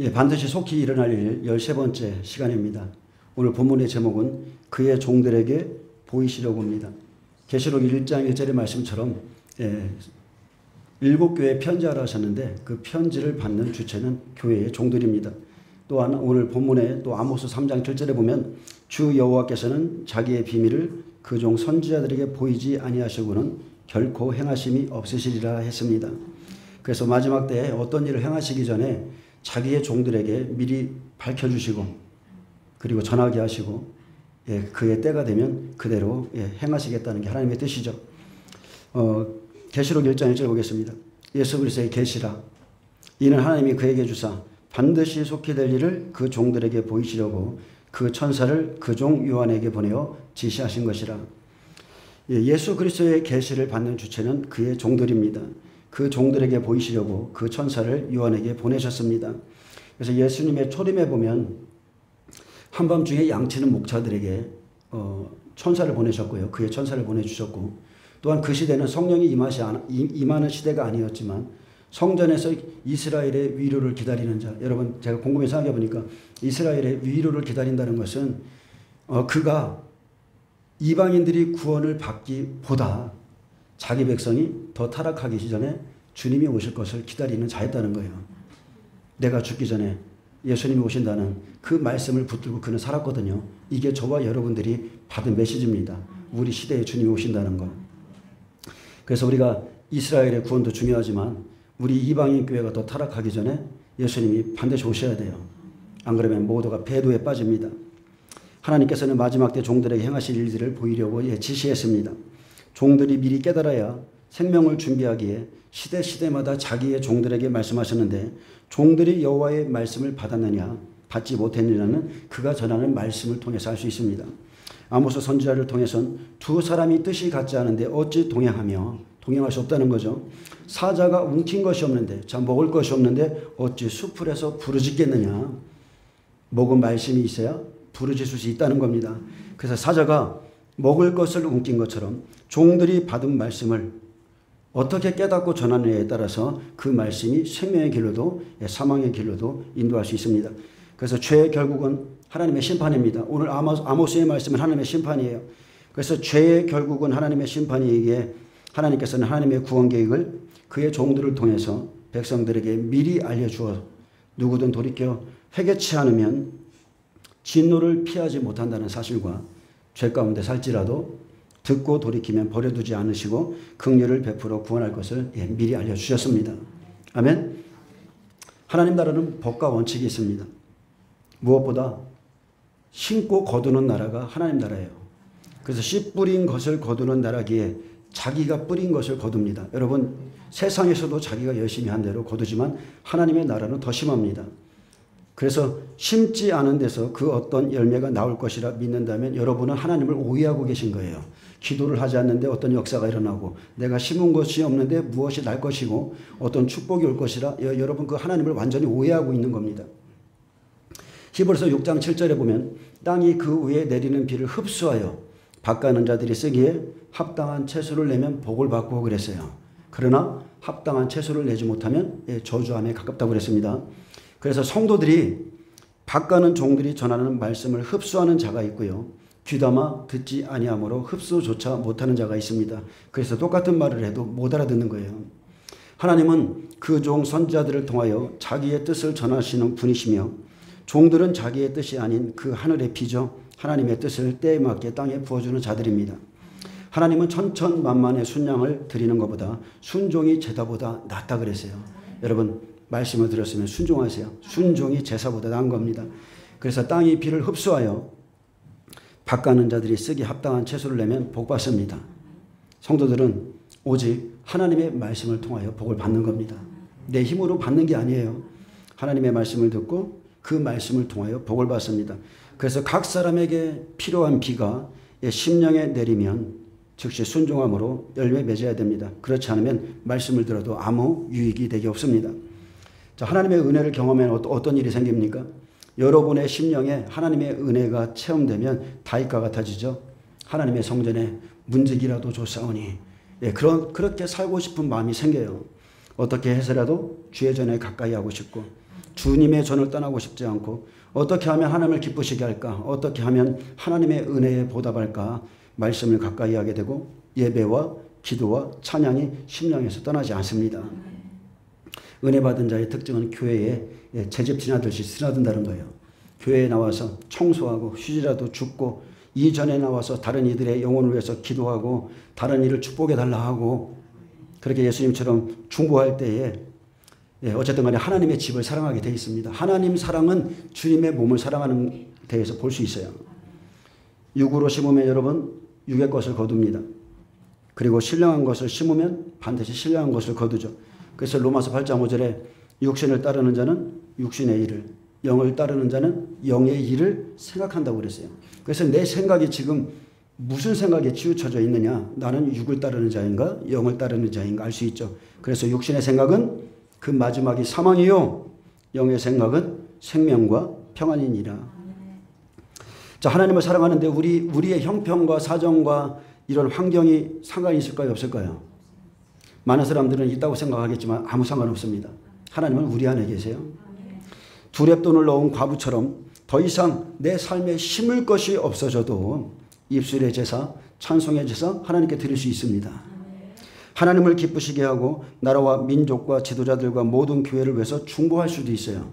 예, 반드시 속히 일어날 일 13번째 시간입니다. 오늘 본문의 제목은 그의 종들에게 보이시려고 합니다. 계시록 1장 1절의 말씀처럼 7교회에 편지하라 하셨는데 그 편지를 받는 주체는 교회의 종들입니다. 또한 오늘 본문에 또 아모스 3장 7절에 보면 주 여호와께서는 자기의 비밀을 그 종 선지자들에게 보이지 아니하시고는 결코 행하심이 없으시리라 했습니다. 그래서 마지막 때에 어떤 일을 행하시기 전에 자기의 종들에게 미리 밝혀주시고 그리고 전하게 하시고 그의 때가 되면 그대로 행하시겠다는 게 하나님의 뜻이죠. 계시록 1장 1절 보겠습니다. 예수 그리스도의 계시라 이는 하나님이 그에게 주사 반드시 속히 될 일을 그 종들에게 보이시려고 그 천사를 그 종 요한에게 보내어 지시하신 것이라. 예수 그리스도의 계시를 받는 주체는 그의 종들입니다. 그 종들에게 보이시려고 그 천사를 요한에게 보내셨습니다. 그래서 예수님의 초림에 보면 한밤중에 양치는 목자들에게 천사를 보내셨고요. 그의 천사를 보내주셨고 또한 그 시대는 성령이 임하는 시대가 아니었지만 성전에서 이스라엘의 위로를 기다리는 자, 여러분 제가 곰곰이 생각해 보니까 이스라엘의 위로를 기다린다는 것은 그가 이방인들이 구원을 받기보다 자기 백성이 더 타락하기 전에 주님이 오실 것을 기다리는 자였다는 거예요. 내가 죽기 전에 예수님이 오신다는 그 말씀을 붙들고 그는 살았거든요. 이게 저와 여러분들이 받은 메시지입니다. 우리 시대에 주님이 오신다는 것. 그래서 우리가 이스라엘의 구원도 중요하지만 우리 이방인 교회가 더 타락하기 전에 예수님이 반드시 오셔야 돼요. 안 그러면 모두가 배도에 빠집니다. 하나님께서는 마지막 때 종들에게 행하실 일들을 보이려고 지시했습니다. 종들이 미리 깨달아야 생명을 준비하기에 시대마다 자기의 종들에게 말씀하셨는데 종들이 여호와의 말씀을 받았느냐 받지 못했느냐는 그가 전하는 말씀을 통해서 알 수 있습니다. 아모스 선지자를 통해서는 두 사람이 뜻이 같지 않은데 어찌 동행할 수 없다는 거죠. 사자가 움킨 것이 없는데 먹을 것이 없는데 어찌 수풀에서 부르짖겠느냐. 먹은 말씀이 있어야 부르짖을 수 있다는 겁니다. 그래서 사자가 먹을 것을 움킨 것처럼 종들이 받은 말씀을 어떻게 깨닫고 전하느냐에 따라서 그 말씀이 생명의 길로도 사망의 길로도 인도할 수 있습니다. 그래서 죄의 결국은 하나님의 심판입니다. 오늘 아모스의 말씀은 하나님의 심판이에요. 그래서 죄의 결국은 하나님의 심판이기에 하나님께서는 하나님의 구원 계획을 그의 종들을 통해서 백성들에게 미리 알려주어 누구든 돌이켜 회개치 않으면 진노를 피하지 못한다는 사실과 죄 가운데 살지라도 듣고 돌이키면 버려두지 않으시고 긍휼을 베풀어 구원할 것을 미리 알려주셨습니다. 아멘. 하나님 나라는 법과 원칙이 있습니다. 무엇보다 심고 거두는 나라가 하나님 나라예요. 그래서 씨 뿌린 것을 거두는 나라기에 자기가 뿌린 것을 거둡니다. 여러분 세상에서도 자기가 열심히 한 대로 거두지만 하나님의 나라는 더 심합니다. 그래서 심지 않은 데서 그 어떤 열매가 나올 것이라 믿는다면 여러분은 하나님을 오해하고 계신 거예요. 기도를 하지 않는데 어떤 역사가 일어나고 내가 심은 것이 없는데 무엇이 날 것이고 어떤 축복이 올 것이라 여러분 그 하나님을 완전히 오해하고 있는 겁니다. 히브리서 6장 7절에 보면 땅이 그 위에 내리는 비를 흡수하여 밭가는 자들이 쓰기에 합당한 채소를 내면 복을 받고 그랬어요. 그러나 합당한 채소를 내지 못하면 저주함에 가깝다고 그랬습니다. 그래서 성도들이 밭가는 종들이 전하는 말씀을 흡수하는 자가 있고요. 귀담아 듣지 아니하므로 흡수조차 못하는 자가 있습니다. 그래서 똑같은 말을 해도 못 알아듣는 거예요. 하나님은 그 종 선지자들을 통하여 자기의 뜻을 전하시는 분이시며 종들은 자기의 뜻이 아닌 그 하늘의 비죠. 하나님의 뜻을 때에 맞게 땅에 부어주는 자들입니다. 하나님은 천천만만의 순양을 드리는 것보다 순종이 제사보다 낫다 그랬어요. 여러분 말씀을 들었으면 순종하세요. 순종이 제사보다 나은 겁니다. 그래서 땅이 비를 흡수하여 밭가는 자들이 쓰기 합당한 채소를 내면 복 받습니다. 성도들은 오직 하나님의 말씀을 통하여 복을 받는 겁니다. 내 힘으로 받는 게 아니에요. 하나님의 말씀을 듣고 그 말씀을 통하여 복을 받습니다. 그래서 각 사람에게 필요한 비가 심령에 내리면 즉시 순종함으로 열매 맺어야 됩니다. 그렇지 않으면 말씀을 들어도 아무 유익이 되게 없습니다. 자, 하나님의 은혜를 경험하면 어떤 일이 생깁니까? 여러분의 심령에 하나님의 은혜가 체험되면 다윗과 같아지죠. 하나님의 성전에 문지기라도 줬사오니 그렇게 살고 싶은 마음이 생겨요. 어떻게 해서라도 주의 전에 가까이 하고 싶고 주님의 전을 떠나고 싶지 않고 어떻게 하면 하나님을 기쁘시게 할까? 어떻게 하면 하나님의 은혜에 보답할까? 말씀을 가까이 하게 되고 예배와 기도와 찬양이 심령에서 떠나지 않습니다. 은혜 받은 자의 특징은 교회에 채집 지나듯이 스며든다는 거예요. 교회에 나와서 청소하고 휴지라도 줍고 이전에 나와서 다른 이들의 영혼을 위해서 기도하고 다른 이를 축복해 달라 하고 그렇게 예수님처럼 중보할 때에 어쨌든 간에 하나님의 집을 사랑하게 되어 있습니다. 하나님 사랑은 주님의 몸을 사랑하는 데에서 볼 수 있어요. 육으로 심으면 여러분 육의 것을 거둡니다. 그리고 신령한 것을 심으면 반드시 신령한 것을 거두죠. 그래서 로마서 8장 5절에 육신을 따르는 자는 육신의 일을, 영을 따르는 자는 영의 일을 생각한다고 그랬어요. 그래서 내 생각이 지금 무슨 생각에 치우쳐져 있느냐, 나는 육을 따르는 자인가 영을 따르는 자인가 알 수 있죠. 그래서 육신의 생각은 그 마지막이 사망이요 영의 생각은 생명과 평안이니라. 자, 하나님을 사랑하는데 우리의 형편과 사정과 이런 환경이 상관이 있을까요 없을까요? 많은 사람들은 있다고 생각하겠지만 아무 상관없습니다. 하나님은 우리 안에 계세요. 두렙돈을 넣은 과부처럼 더 이상 내 삶에 심을 것이 없어져도 입술의 제사, 찬송의 제사 하나님께 드릴 수 있습니다. 하나님을 기쁘시게 하고 나라와 민족과 지도자들과 모든 교회를 위해서 중보할 수도 있어요.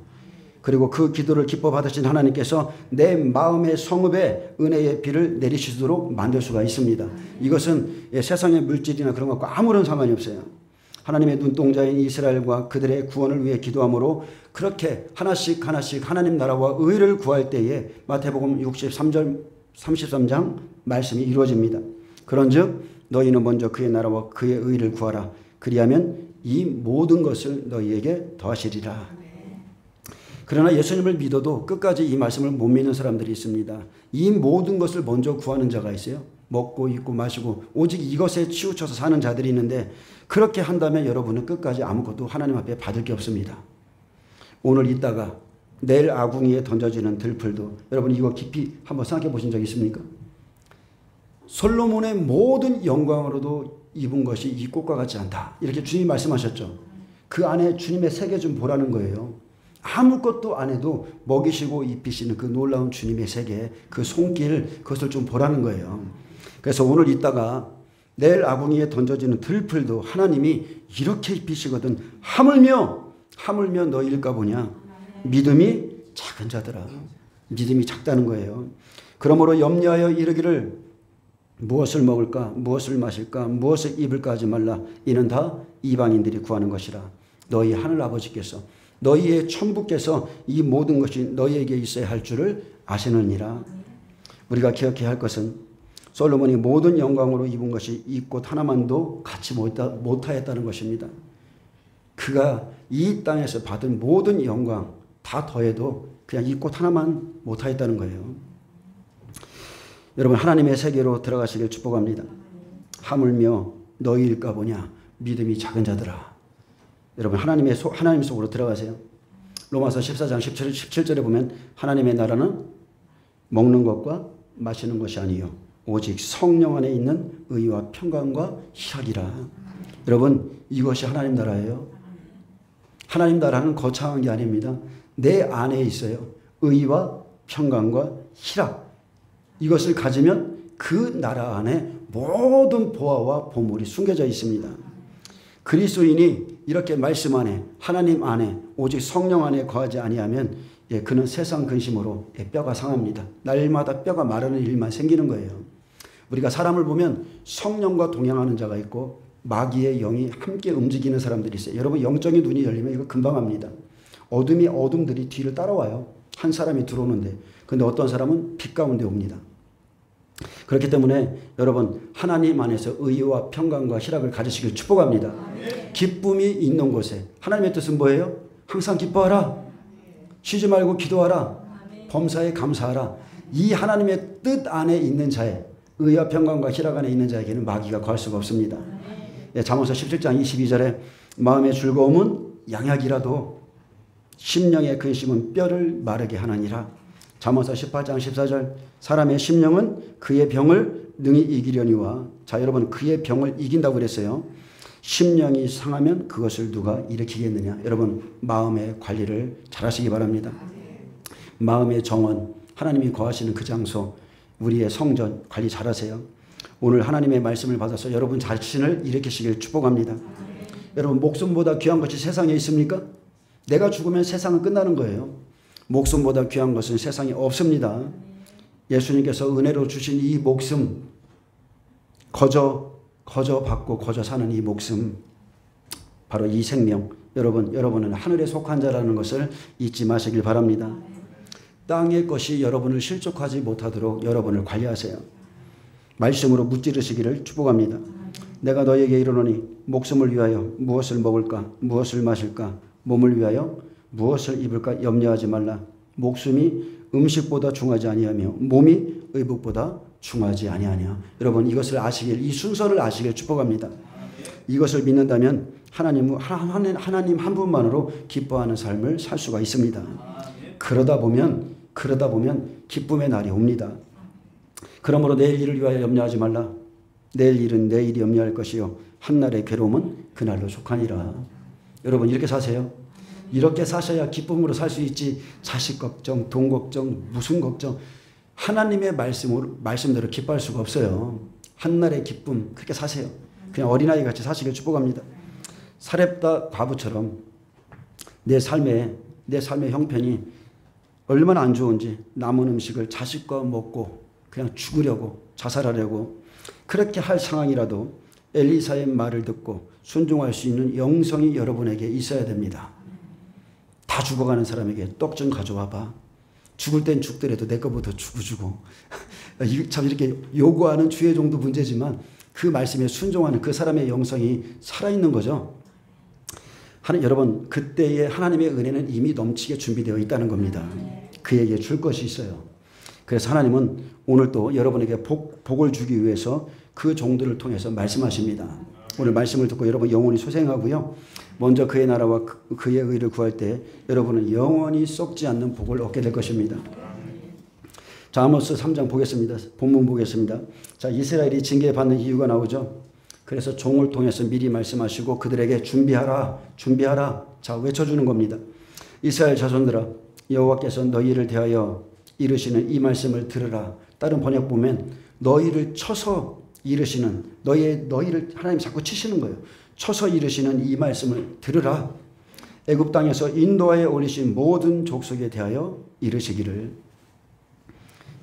그리고 그 기도를 기뻐 받으신 하나님께서 내 마음의 성읍에 은혜의 비를 내리시도록 만들 수가 있습니다. 이것은 세상의 물질이나 그런 것과 아무런 상관이 없어요. 하나님의 눈동자인 이스라엘과 그들의 구원을 위해 기도함으로 그렇게 하나씩 하나씩 하나님 나라와 의를 구할 때에 마태복음 33장 말씀이 이루어집니다. 그런즉 너희는 먼저 그의 나라와 그의 의를 구하라. 그리하면 이 모든 것을 너희에게 더하시리라. 그러나 예수님을 믿어도 끝까지 이 말씀을 못 믿는 사람들이 있습니다. 이 모든 것을 먼저 구하는 자가 있어요. 먹고 입고 마시고 오직 이것에 치우쳐서 사는 자들이 있는데 그렇게 한다면 여러분은 끝까지 아무것도 하나님 앞에 받을 게 없습니다. 오늘 있다가 내일 아궁이에 던져지는 들풀도 여러분 이거 깊이 한번 생각해 보신 적 있습니까? 솔로몬의 모든 영광으로도 입은 것이 이 꽃과 같지 않다. 이렇게 주님이 말씀하셨죠. 그 안에 주님의 세계 좀 보라는 거예요. 아무것도 안 해도 먹이시고 입히시는 그 놀라운 주님의 세계, 그 손길, 그것을 좀 보라는 거예요. 그래서 오늘 있다가 내일 아궁이에 던져지는 들풀도 하나님이 이렇게 입히시거든. 하물며 너희일까 보냐. 믿음이 작은 자들아. 믿음이 작다는 거예요. 그러므로 염려하여 이르기를 무엇을 먹을까, 무엇을 마실까, 무엇을 입을까 하지 말라. 이는 다 이방인들이 구하는 것이라. 너희 하늘 아버지께서 너희의 천부께서 이 모든 것이 너희에게 있어야 할 줄을 아시느니라. 우리가 기억해야 할 것은 솔로몬이 모든 영광으로 입은 것이 이 꽃 하나만도 갖지 못하였다는 것입니다. 그가 이 땅에서 받은 모든 영광 다 더해도 그냥 이 꽃 하나만 못하였다는 거예요. 여러분 하나님의 세계로 들어가시길 축복합니다. 하물며 너희일까 보냐. 믿음이 작은 자들아. 여러분 하나님 속으로 들어가세요. 로마서 14장 17절에 보면 하나님의 나라는 먹는 것과 마시는 것이 아니요 오직 성령 안에 있는 의와 평강과 희락이라. 여러분 이것이 하나님 나라예요. 하나님 나라는 거창한 게 아닙니다. 내 안에 있어요. 의와 평강과 희락. 이것을 가지면 그 나라 안에 모든 보화와 보물이 숨겨져 있습니다. 그리스도인이 이렇게 말씀 안에 하나님 안에 오직 성령 안에 거하지 아니하면 그는 세상 근심으로 뼈가 상합니다. 날마다 뼈가 마르는 일만 생기는 거예요. 우리가 사람을 보면 성령과 동행하는 자가 있고 마귀의 영이 함께 움직이는 사람들이 있어요. 여러분 영적인 눈이 열리면 이거 금방 합니다. 어둠들이 뒤를 따라와요. 한 사람이 들어오는데 근데 어떤 사람은 빛 가운데 옵니다. 그렇기 때문에 여러분 하나님 안에서 의와 평강과 희락을 가지시길 축복합니다. 기쁨이 있는 곳에 하나님의 뜻은 뭐예요? 항상 기뻐하라. 쉬지 말고 기도하라. 범사에 감사하라. 이 하나님의 뜻 안에 있는 자에 의와 평강과 희락 안에 있는 자에게는 마귀가 거할 수가 없습니다. 잠언서 17장 22절에 마음의 즐거움은 양약이라도 심령의 근심은 뼈를 마르게 하나니라. 잠언서 18장 14절 사람의 심령은 그의 병을 능히 이기려니와. 자 여러분 그의 병을 이긴다고 그랬어요. 심령이 상하면 그것을 누가 일으키겠느냐. 여러분 마음의 관리를 잘 하시기 바랍니다. 마음의 정원, 하나님이 거하시는 그 장소, 우리의 성전 관리 잘 하세요. 오늘 하나님의 말씀을 받아서 여러분 자신을 일으키시길 축복합니다. 여러분 목숨보다 귀한 것이 세상에 있습니까? 내가 죽으면 세상은 끝나는 거예요. 목숨보다 귀한 것은 세상에 없습니다. 예수님께서 은혜로 주신 이 목숨, 거저 받고 거저 사는 이 목숨, 바로 이 생명, 여러분은 하늘에 속한 자라는 것을 잊지 마시길 바랍니다. 땅의 것이 여러분을 실족하지 못하도록 여러분을 관리하세요. 말씀으로 무찌르시기를 축복합니다. 내가 너에게 이르노니 목숨을 위하여 무엇을 먹을까 무엇을 마실까 몸을 위하여 무엇을 입을까 염려하지 말라. 목숨이 음식보다 중하지 아니하며 몸이 의복보다 중하지 아니하냐. 여러분 이것을 아시길, 이 순서를 아시길 축복합니다. 이것을 믿는다면 하나님 한 분만으로 기뻐하는 삶을 살 수가 있습니다. 그러다 보면 기쁨의 날이 옵니다. 그러므로 내일 일을 위하여 염려하지 말라. 내일 일은 내일이 염려할 것이요 한날의 괴로움은 그날로 속하니라. 여러분 이렇게 사세요. 이렇게 사셔야 기쁨으로 살 수 있지. 자식 걱정, 돈 걱정, 무슨 걱정. 하나님의 말씀대로 기뻐할 수가 없어요. 한날의 기쁨 그렇게 사세요. 그냥 어린아이 같이 사시길 축복합니다. 사렙다 과부처럼 내 삶의 형편이 얼마나 안 좋은지 남은 음식을 자식과 먹고 그냥 죽으려고 자살하려고 그렇게 할 상황이라도 엘리사의 말을 듣고 순종할 수 있는 영성이 여러분에게 있어야 됩니다. 다 죽어가는 사람에게 떡 좀 가져와 봐. 죽을 땐 죽더라도 내 거부터 주고 참 이렇게 요구하는 주의 정도 문제지만 그 말씀에 순종하는 그 사람의 영성이 살아있는 거죠. 여러분 그때의 하나님의 은혜는 이미 넘치게 준비되어 있다는 겁니다. 그에게 줄 것이 있어요. 그래서 하나님은 오늘 또 여러분에게 복을 주기 위해서 그 종들을 통해서 말씀하십니다. 오늘 말씀을 듣고 여러분 영원히 소생하고요. 먼저 그의 나라와 그의 의를 구할 때 여러분은 영원히 썩지 않는 복을 얻게 될 것입니다. 자, 아모스 3장 보겠습니다. 본문 보겠습니다. 자, 이스라엘이 징계받는 이유가 나오죠. 그래서 종을 통해서 미리 말씀하시고 그들에게 준비하라. 자, 외쳐주는 겁니다. 이스라엘 자손들아, 여호와께서 너희를 대하여 이르시는 이 말씀을 들으라. 다른 번역 보면 너희를 쳐서 이르시는, 너희를 하나님 자꾸 치시는 거예요. 쳐서 이르시는 이 말씀을 들으라. 애굽 땅에서 인도하여 올리신 모든 족속에 대하여 이르시기를.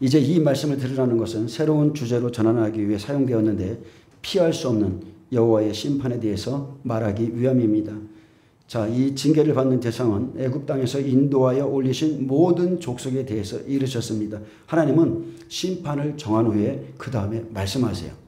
이제 이 말씀을 들으라는 것은 새로운 주제로 전환하기 위해 사용되었는데 피할 수 없는 여호와의 심판에 대해서 말하기 위함입니다. 자, 이 징계를 받는 대상은 애굽 땅에서 인도하여 올리신 모든 족속에 대해서 이르셨습니다. 하나님은 심판을 정한 후에 그 다음에 말씀하세요.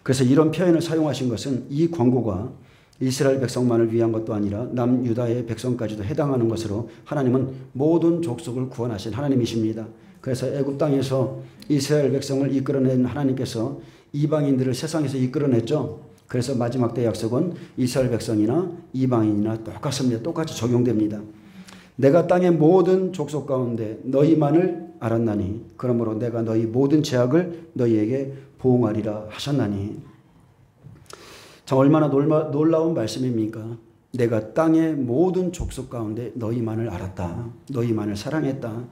그래서 이런 표현을 사용하신 것은 이 권고가 이스라엘 백성만을 위한 것도 아니라 남유다의 백성까지도 해당하는 것으로 하나님은 모든 족속을 구원하신 하나님이십니다. 그래서 애굽 땅에서 이스라엘 백성을 이끌어낸 하나님께서 이방인들을 세상에서 이끌어냈죠. 그래서 마지막 때 약속은 이스라엘 백성이나 이방인이나 똑같습니다. 똑같이 적용됩니다. 내가 땅의 모든 족속 가운데 너희만을 알았나니 그러므로 내가 너희 모든 죄악을 너희에게 보응하리라 하셨나니. 참 얼마나 놀라운 말씀입니까? 내가 땅의 모든 족속 가운데 너희만을 알았다. 너희만을 사랑했다.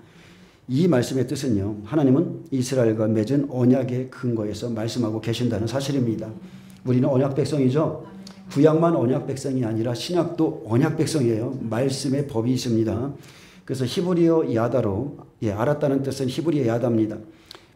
이 말씀의 뜻은요, 하나님은 이스라엘과 맺은 언약의 근거에서 말씀하고 계신다는 사실입니다. 우리는 언약 백성이죠. 구약만 언약 백성이 아니라 신약도 언약 백성이에요. 말씀의 법이 있습니다. 그래서 히브리어 야다로, 알았다는 뜻은 히브리어 야다입니다.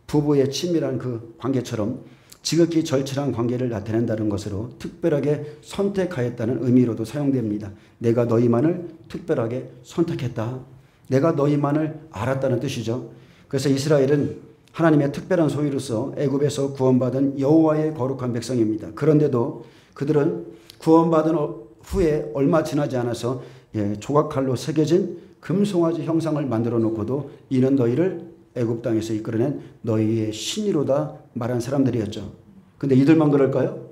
부부의 친밀한 그 관계처럼 지극히 절친한 관계를 나타낸다는 것으로 특별하게 선택하였다는 의미로도 사용됩니다. 내가 너희만을 특별하게 선택했다. 내가 너희만을 알았다는 뜻이죠. 그래서 이스라엘은 하나님의 특별한 소유로서 애굽에서 구원받은 여호와의 거룩한 백성입니다. 그런데도 그들은 구원받은 후에 얼마 지나지 않아서 조각칼로 새겨진 금송아지 형상을 만들어 놓고도 이는 너희를 애굽 땅에서 이끌어낸 너희의 신이로다 말한 사람들이었죠. 근데 이들만 그럴까요?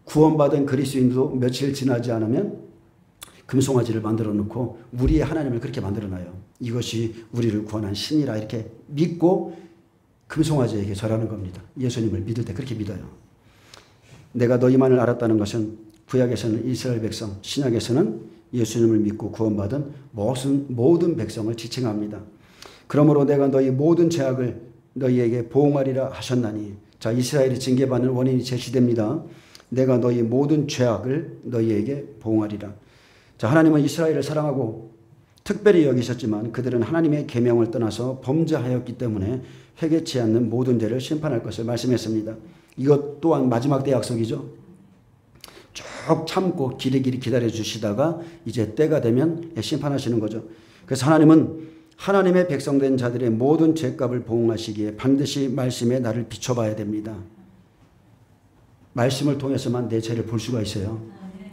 구원받은 그리스도인도 며칠 지나지 않으면 금송아지를 만들어 놓고 우리의 하나님을 그렇게 만들어 놔요. 이것이 우리를 구원한 신이라 이렇게 믿고 금송아지에게 절하는 겁니다. 예수님을 믿을 때 그렇게 믿어요. 내가 너희만을 알았다는 것은 구약에서는 이스라엘 백성, 신약에서는 예수님을 믿고 구원받은 모든 백성을 지칭합니다. 그러므로 내가 너희 모든 죄악을 너희에게 보응하리라 하셨나니, 자, 이스라엘이 징계받는 원인이 제시됩니다. 내가 너희 모든 죄악을 너희에게 보응하리라. 자, 하나님은 이스라엘을 사랑하고 특별히 여기셨지만 그들은 하나님의 계명을 떠나서 범죄하였기 때문에 회개치 않는 모든 죄를 심판할 것을 말씀했습니다. 이것 또한 마지막 때 약속이죠. 쭉 참고 길이길이 기다려 주시다가 이제 때가 되면 심판하시는 거죠. 그래서 하나님은 하나님의 백성된 자들의 모든 죄값을 보응하시기에 반드시 말씀에 나를 비춰봐야 됩니다. 말씀을 통해서만 내 죄를 볼 수가 있어요.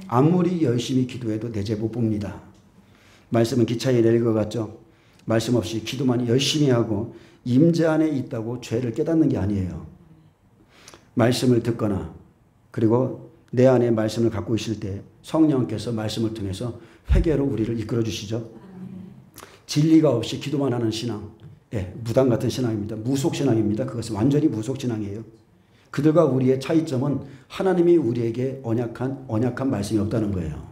아무리 열심히 기도해도 내 죄 못 봅니다. 말씀은 기차에 내릴 것 같죠. 말씀 없이 기도만 열심히 하고 임재 안에 있다고 죄를 깨닫는 게 아니에요. 말씀을 듣거나 그리고 내 안에 말씀을 갖고 있을 때 성령께서 말씀을 통해서 회개로 우리를 이끌어 주시죠. 진리가 없이 기도만 하는 신앙, 무당 같은 신앙입니다. 무속신앙입니다. 그것은 완전히 무속신앙이에요. 그들과 우리의 차이점은 하나님이 우리에게 언약한 말씀이 없다는 거예요.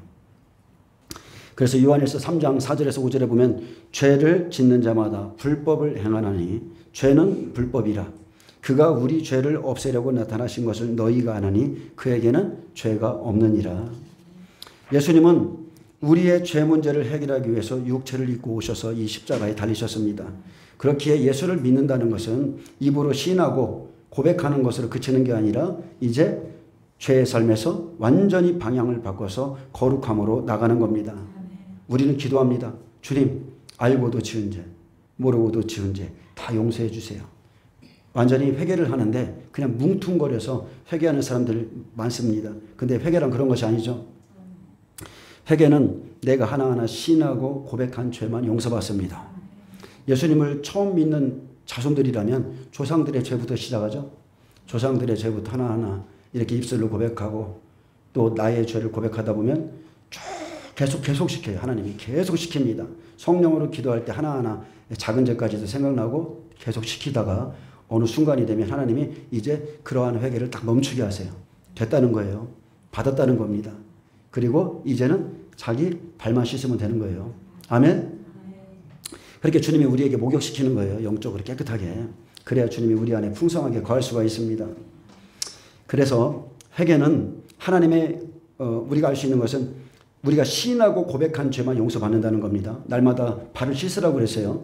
그래서 요한일서 3장 4절에서 5절에 보면 죄를 짓는 자마다 불법을 행하나니 죄는 불법이라. 그가 우리 죄를 없애려고 나타나신 것을 너희가 아나니 그에게는 죄가 없느니라. 예수님은 우리의 죄 문제를 해결하기 위해서 육체를 입고 오셔서 이 십자가에 달리셨습니다. 그렇기에 예수를 믿는다는 것은 입으로 시인하고 고백하는 것으로 그치는 게 아니라 이제 죄의 삶에서 완전히 방향을 바꿔서 거룩함으로 나가는 겁니다. 우리는 기도합니다. 주님, 알고도 지은 죄, 모르고도 지은 죄 다 용서해 주세요. 완전히 회개를 하는데 그냥 뭉퉁거려서 회개하는 사람들 많습니다. 근데 회개란 그런 것이 아니죠. 회개는 내가 하나하나 시인하고 고백한 죄만 용서받습니다. 예수님을 처음 믿는 자손들이라면 조상들의 죄부터 시작하죠. 조상들의 죄부터 하나하나 이렇게 입술로 고백하고 또 나의 죄를 고백하다 보면 계속 시켜요. 하나님이 계속 시킵니다. 성령으로 기도할 때 하나하나 작은 죄까지도 생각나고 계속 시키다가 어느 순간이 되면 하나님이 이제 그러한 회개를 딱 멈추게 하세요. 됐다는 거예요. 받았다는 겁니다. 그리고 이제는 자기 발만 씻으면 되는 거예요. 아멘? 그렇게 주님이 우리에게 목욕시키는 거예요. 영적으로 깨끗하게. 그래야 주님이 우리 안에 풍성하게 거할 수가 있습니다. 그래서 회개는 하나님의 우리가 알 수 있는 것은 우리가 시인하고 고백한 죄만 용서받는다는 겁니다. 날마다 발을 씻으라고 그랬어요.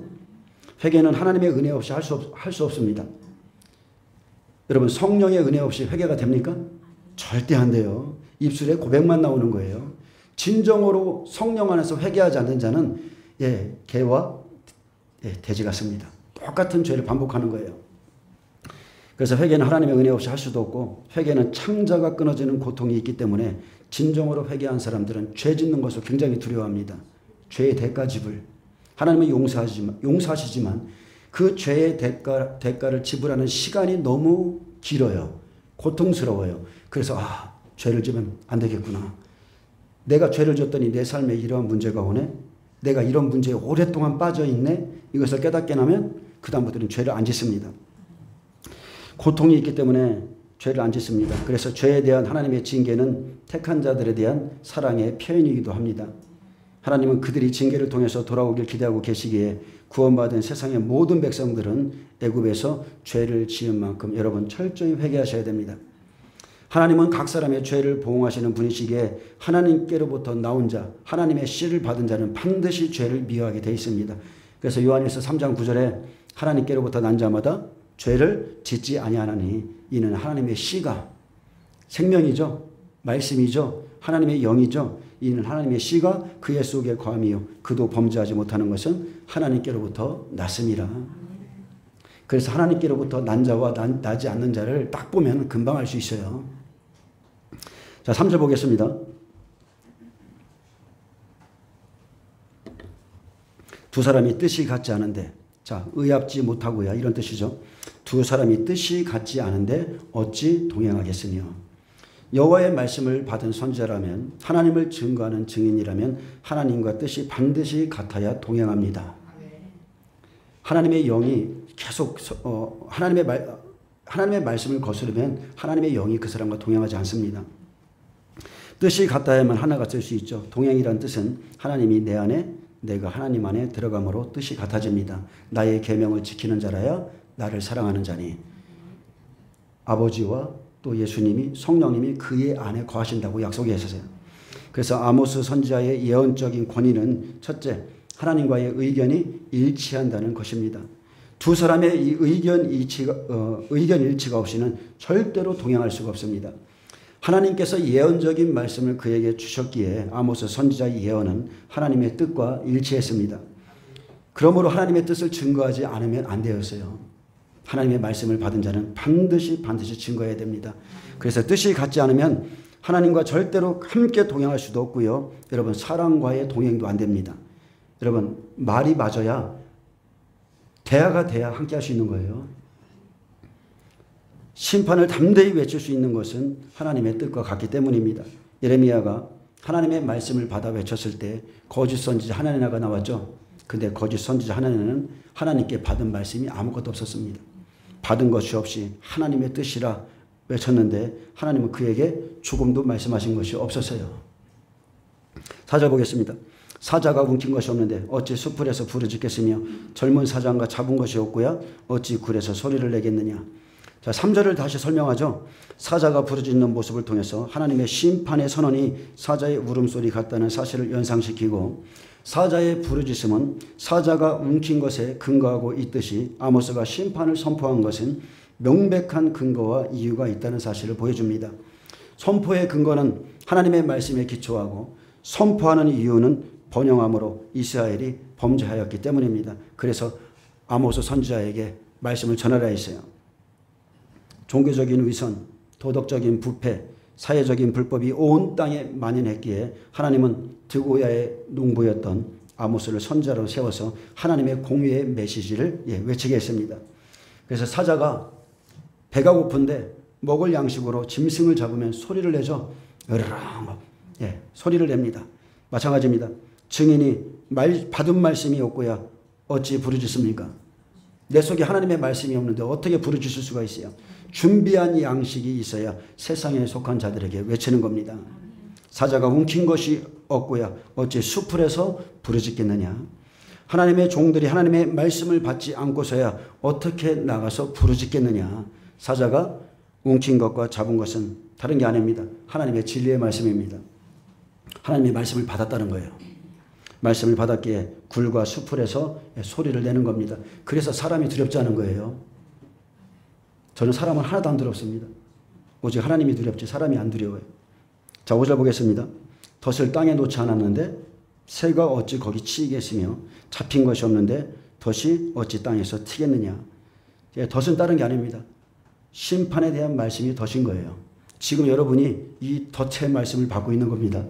회개는 하나님의 은혜 없이 할 수 없습니다. 여러분, 성령의 은혜 없이 회개가 됩니까? 절대 안 돼요. 입술에 고백만 나오는 거예요. 진정으로 성령 안에서 회개하지 않는 자는 개와 돼지 같습니다. 똑같은 죄를 반복하는 거예요. 그래서 회개는 하나님의 은혜 없이 할 수도 없고 회개는 창자가 끊어지는 고통이 있기 때문에 진정으로 회개한 사람들은 죄 짓는 것을 굉장히 두려워합니다. 죄의 대가 지불. 하나님은 용서하시지만 그 죄의 대가를 지불하는 시간이 너무 길어요. 고통스러워요. 그래서 죄를 지면 안 되겠구나. 내가 죄를 졌더니 내 삶에 이러한 문제가 오네. 내가 이런 문제에 오랫동안 빠져있네. 이것을 깨닫게 나면 그 다음부터는 죄를 안 짓습니다. 고통이 있기 때문에 죄를 안 짓습니다. 그래서 죄에 대한 하나님의 징계는 택한 자들에 대한 사랑의 표현이기도 합니다. 하나님은 그들이 징계를 통해서 돌아오길 기대하고 계시기에 구원받은 세상의 모든 백성들은 애굽에서 죄를 지은 만큼 여러분 철저히 회개하셔야 됩니다. 하나님은 각 사람의 죄를 보응하시는 분이시기에 하나님께로부터 나온 자, 하나님의 씨를 받은 자는 반드시 죄를 미워하게 되어 있습니다. 그래서 요한일서 3장 9절에 하나님께로부터 난 자마다 죄를 짓지 아니하나니 이는 하나님의 씨가 생명이죠. 말씀이죠. 하나님의 영이죠. 이는 하나님의 씨가 그의 속에 거함이요 그도 범죄하지 못하는 것은 하나님께로부터 났음이라. 그래서 하나님께로부터 난 자와 나지 않는 자를 딱 보면 금방 알 수 있어요. 자, 3절 보겠습니다. 두 사람이 뜻이 같지 않은데, 자, 의합지 못하고야 이런 뜻이죠. 두 사람이 뜻이 같지 않은데 어찌 동행하겠으며. 여호와의 말씀을 받은 선지자라면, 하나님을 증거하는 증인이라면 하나님과 뜻이 반드시 같아야 동행합니다. 하나님의 영이 계속 하나님의 하나님의 말씀을 거스르면 하나님의 영이 그 사람과 동행하지 않습니다. 뜻이 같다야만 하나가 쓸 수 있죠. 동행이란 뜻은 하나님이 내 안에 내가 하나님 안에 들어감으로 뜻이 같아집니다. 나의 계명을 지키는 자라야 나를 사랑하는 자니 아버지와 또 예수님이 성령님이 그의 안에 거하신다고 약속했어요. 그래서 아모스 선지자의 예언적인 권위는 첫째, 하나님과의 의견이 일치한다는 것입니다. 두 사람의 이 의견 일치가 없이는 절대로 동행할 수가 없습니다. 하나님께서 예언적인 말씀을 그에게 주셨기에 아모스 선지자의 예언은 하나님의 뜻과 일치했습니다. 그러므로 하나님의 뜻을 증거하지 않으면 안 되었어요. 하나님의 말씀을 받은 자는 반드시 증거해야 됩니다. 그래서 뜻이 같지 않으면 하나님과 절대로 함께 동행할 수도 없고요. 여러분, 사람과의 동행도 안 됩니다. 여러분, 말이 맞아야 대화가 돼야 함께 할 수 있는 거예요. 심판을 담대히 외칠 수 있는 것은 하나님의 뜻과 같기 때문입니다. 예레미야가 하나님의 말씀을 받아 외쳤을 때 거짓 선지자 하나냐가 나왔죠. 근데 거짓 선지자 하나냐는 하나님께 받은 말씀이 아무것도 없었습니다. 받은 것이 없이 하나님의 뜻이라 외쳤는데 하나님은 그에게 조금도 말씀하신 것이 없었어요. 4절 보겠습니다. 사자가 움킨 것이 없는데 어찌 수풀에서 부르짖겠으며 젊은 사장과 잡은 것이 없고야 어찌 굴에서 소리를 내겠느냐. 자, 3절을 다시 설명하죠. 사자가 부르짖는 모습을 통해서 하나님의 심판의 선언이 사자의 울음소리 같다는 사실을 연상시키고 사자의 부르짖음은 사자가 움킨 것에 근거하고 있듯이 아모스가 심판을 선포한 것은 명백한 근거와 이유가 있다는 사실을 보여줍니다. 선포의 근거는 하나님의 말씀에 기초하고 선포하는 이유는 번영함으로 이스라엘이 범죄하였기 때문입니다. 그래서 아모스 선지자에게 말씀을 전하라 했어요. 종교적인 위선, 도덕적인 부패, 사회적인 불법이 온 땅에 만연했기에 하나님은 드고야의 농부였던 아모스를 선지자로 세워서 하나님의 공의의 메시지를 외치게 했습니다. 그래서 사자가 배가 고픈데 먹을 양식으로 짐승을 잡으면 소리를 내죠. 으르렁 소리를 냅니다. 마찬가지입니다. 증인이 받은 말씀이 없고야 어찌 부르짖습니까? 내 속에 하나님의 말씀이 없는데 어떻게 부르짖을 수가 있어요? 준비한 양식이 있어야 세상에 속한 자들에게 외치는 겁니다. 사자가 움킨 것이 없고야 어찌 수풀에서 부르짖겠느냐. 하나님의 종들이 하나님의 말씀을 받지 않고서야 어떻게 나가서 부르짖겠느냐. 사자가 움킨 것과 잡은 것은 다른 게 아닙니다. 하나님의 진리의 말씀입니다. 하나님의 말씀을 받았다는 거예요. 말씀을 받았기에 굴과 수풀에서 소리를 내는 겁니다. 그래서 사람이 두렵지 않은 거예요. 저는 사람은 하나도 안 두렵습니다. 오직 하나님이 두렵지 사람이 안 두려워요. 자, 5절 보겠습니다. 덫을 땅에 놓지 않았는데 새가 어찌 거기 치이겠으며 잡힌 것이 없는데 덫이 어찌 땅에서 튀겠느냐. 덫은 다른 게 아닙니다. 심판에 대한 말씀이 덫인 거예요. 지금 여러분이 이 덫의 말씀을 받고 있는 겁니다.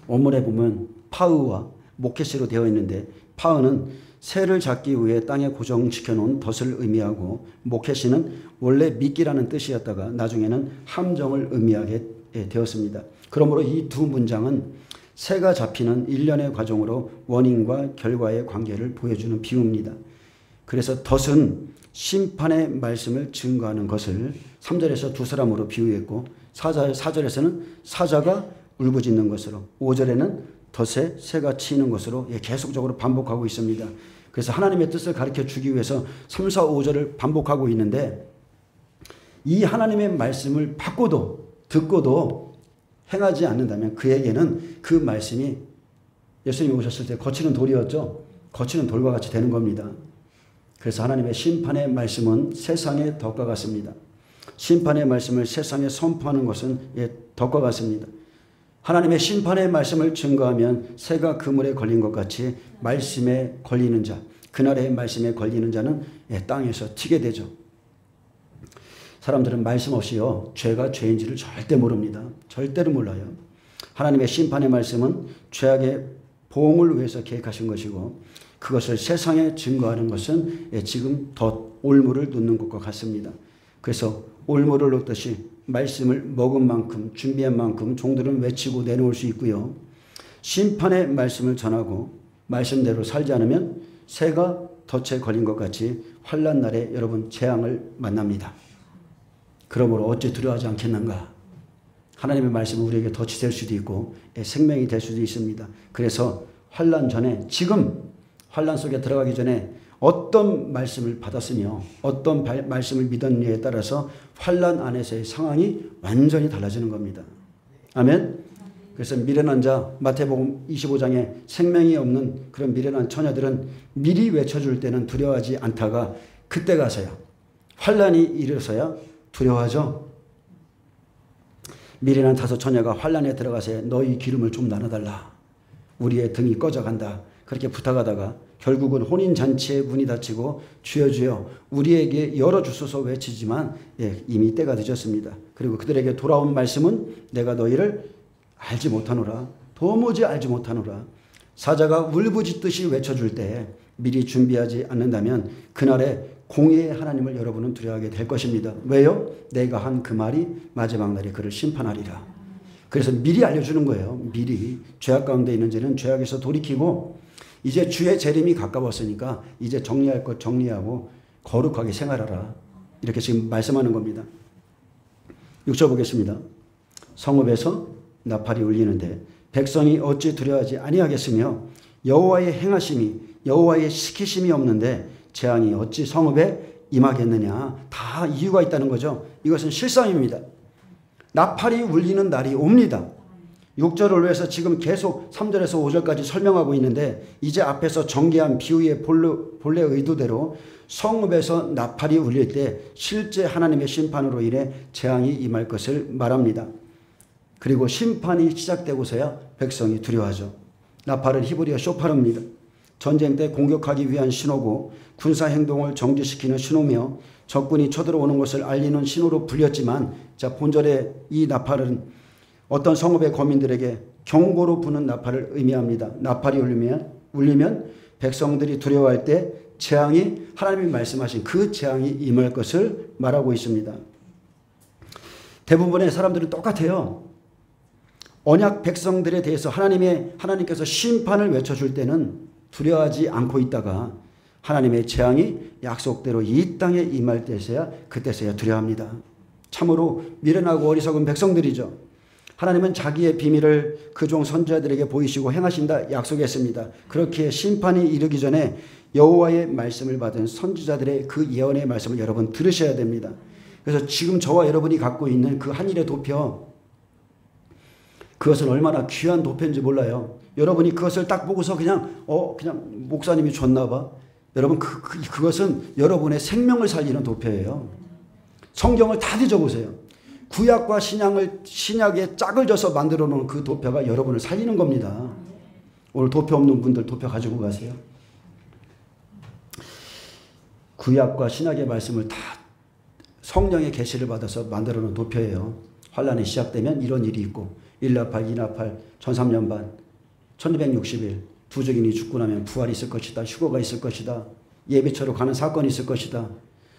원문에 보면 파우와 모케시로 되어 있는데 파우는 새를 잡기 위해 땅에 고정시켜 놓은 덫을 의미하고 모케시는 원래 미끼라는 뜻이었다가 나중에는 함정을 의미하게 되었습니다. 그러므로 이 두 문장은 새가 잡히는 일련의 과정으로 원인과 결과의 관계를 보여주는 비유입니다. 그래서 덫은 심판의 말씀을 증거하는 것을 3절에서 두 사람으로 비유했고 4절에서는 사자가 울부짖는 것으로 5절에는 덫에 새가 치이는 것으로 계속적으로 반복하고 있습니다. 그래서 하나님의 뜻을 가르쳐 주기 위해서 3, 4, 5절을 반복하고 있는데 이 하나님의 말씀을 받고도 듣고도 행하지 않는다면 그에게는 그 말씀이 예수님이 오셨을 때 거치는 돌이었죠. 거치는 돌과 같이 되는 겁니다. 그래서 하나님의 심판의 말씀은 세상의 덫과 같습니다. 심판의 말씀을 세상에 선포하는 것은 덫과 같습니다. 하나님의 심판의 말씀을 증거하면 새가 그물에 걸린 것 같이 말씀에 걸리는 자, 그날의 말씀에 걸리는 자는 땅에서 튀게 되죠. 사람들은 말씀 없이요 죄가 죄인지를 절대 모릅니다. 절대로 몰라요. 하나님의 심판의 말씀은 죄악의 보응을 위해서 계획하신 것이고 그것을 세상에 증거하는 것은 지금 덫 올무를 놓는 것과 같습니다. 그래서 올무를 놓듯이 말씀을 먹은 만큼 준비한 만큼 종들은 외치고 내놓을 수 있고요. 심판의 말씀을 전하고 말씀대로 살지 않으면 새가 덫에 걸린 것 같이 환난 날에 여러분 재앙을 만납니다. 그러므로 어찌 두려워하지 않겠는가? 하나님의 말씀은 우리에게 덫이 될 수도 있고 생명이 될 수도 있습니다. 그래서 환난 전에, 지금 환난 속에 들어가기 전에 어떤 말씀을 받았으며 어떤 말씀을 믿었느냐에 따라서 환난 안에서의 상황이 완전히 달라지는 겁니다. 아멘. 그래서 미련한 자, 마태복음 25장에 생명이 없는 그런 미련한 처녀들은 미리 외쳐줄 때는 두려워하지 않다가 그때 가서야, 환난이 일어서야 두려워하죠. 미련한 다섯 처녀가 환난에 들어가서 너희 기름을 좀 나눠달라, 우리의 등이 꺼져간다, 그렇게 부탁하다가 결국은 혼인잔치에 문이 닫히고 주여 주여 우리에게 열어주소서 외치지만 이미 때가 늦었습니다. 그리고 그들에게 돌아온 말씀은 내가 너희를 알지 못하노라, 도무지 알지 못하노라. 사자가 울부짖듯이 외쳐줄 때 미리 준비하지 않는다면 그날에 공의의 하나님을 여러분은 두려워하게 될 것입니다. 왜요? 내가 한 그 말이 마지막 날에 그를 심판하리라. 그래서 미리 알려주는 거예요. 미리 죄악 가운데 있는 자는 죄악에서 돌이키고 이제 주의 재림이 가까웠으니까 이제 정리할 것 정리하고 거룩하게 생활하라. 이렇게 지금 말씀하는 겁니다. 6절 보겠습니다. 성읍에서 나팔이 울리는데 백성이 어찌 두려워하지 아니하겠으며 여호와의 행하심이, 여호와의 시키심이 없는데 재앙이 어찌 성읍에 임하겠느냐. 다 이유가 있다는 거죠. 이것은 실상입니다. 나팔이 울리는 날이 옵니다. 6절을 위해서 지금 계속 3절에서 5절까지 설명하고 있는데 이제 앞에서 전개한 비유의 본래 의도대로 성읍에서 나팔이 울릴 때 실제 하나님의 심판으로 인해 재앙이 임할 것을 말합니다. 그리고 심판이 시작되고서야 백성이 두려워하죠. 나팔은 히브리어 쇼파르입니다. 전쟁 때 공격하기 위한 신호고 군사행동을 정지시키는 신호며 적군이 쳐들어오는 것을 알리는 신호로 불렸지만, 자, 본절의 이 나팔은 어떤 성읍의 거민들에게 경고로 부는 나팔을 의미합니다. 나팔이 울리면 백성들이 두려워할 때 재앙이, 하나님이 말씀하신 그 재앙이 임할 것을 말하고 있습니다. 대부분의 사람들은 똑같아요. 언약 백성들에 대해서 하나님께서 심판을 외쳐줄 때는 두려워하지 않고 있다가 하나님의 재앙이 약속대로 이 땅에 임할 때서야, 그때서야 두려워합니다. 참으로 미련하고 어리석은 백성들이죠. 하나님은 자기의 비밀을 그종 선지자들에게 보이시고 행하신다 약속했습니다. 그렇게 심판이 이르기 전에 여호와의 말씀을 받은 선지자들의 그 예언의 말씀을 여러분 들으셔야 됩니다. 그래서 지금 저와 여러분이 갖고 있는 그 한일의 도표, 그것은 얼마나 귀한 도표인지 몰라요. 여러분이 그것을 딱 보고서 그냥 목사님이 줬나 봐. 여러분 그것은 여러분의 생명을 살리는 도표예요. 성경을 다 뒤져보세요. 구약과 신약에 짝을 져서 만들어 놓은 그 도표가 여러분을 살리는 겁니다. 오늘 도표 없는 분들 도표 가지고 가세요. 구약과 신약의 말씀을 다 성령의 계시를 받아서 만들어 놓은 도표예요. 환란이 시작되면 이런 일이 있고 1나팔, 2나팔, 1300년 1260일 두 증인이 죽고 나면 부활이 있을 것이다. 휴거가 있을 것이다. 예배처로 가는 사건이 있을 것이다.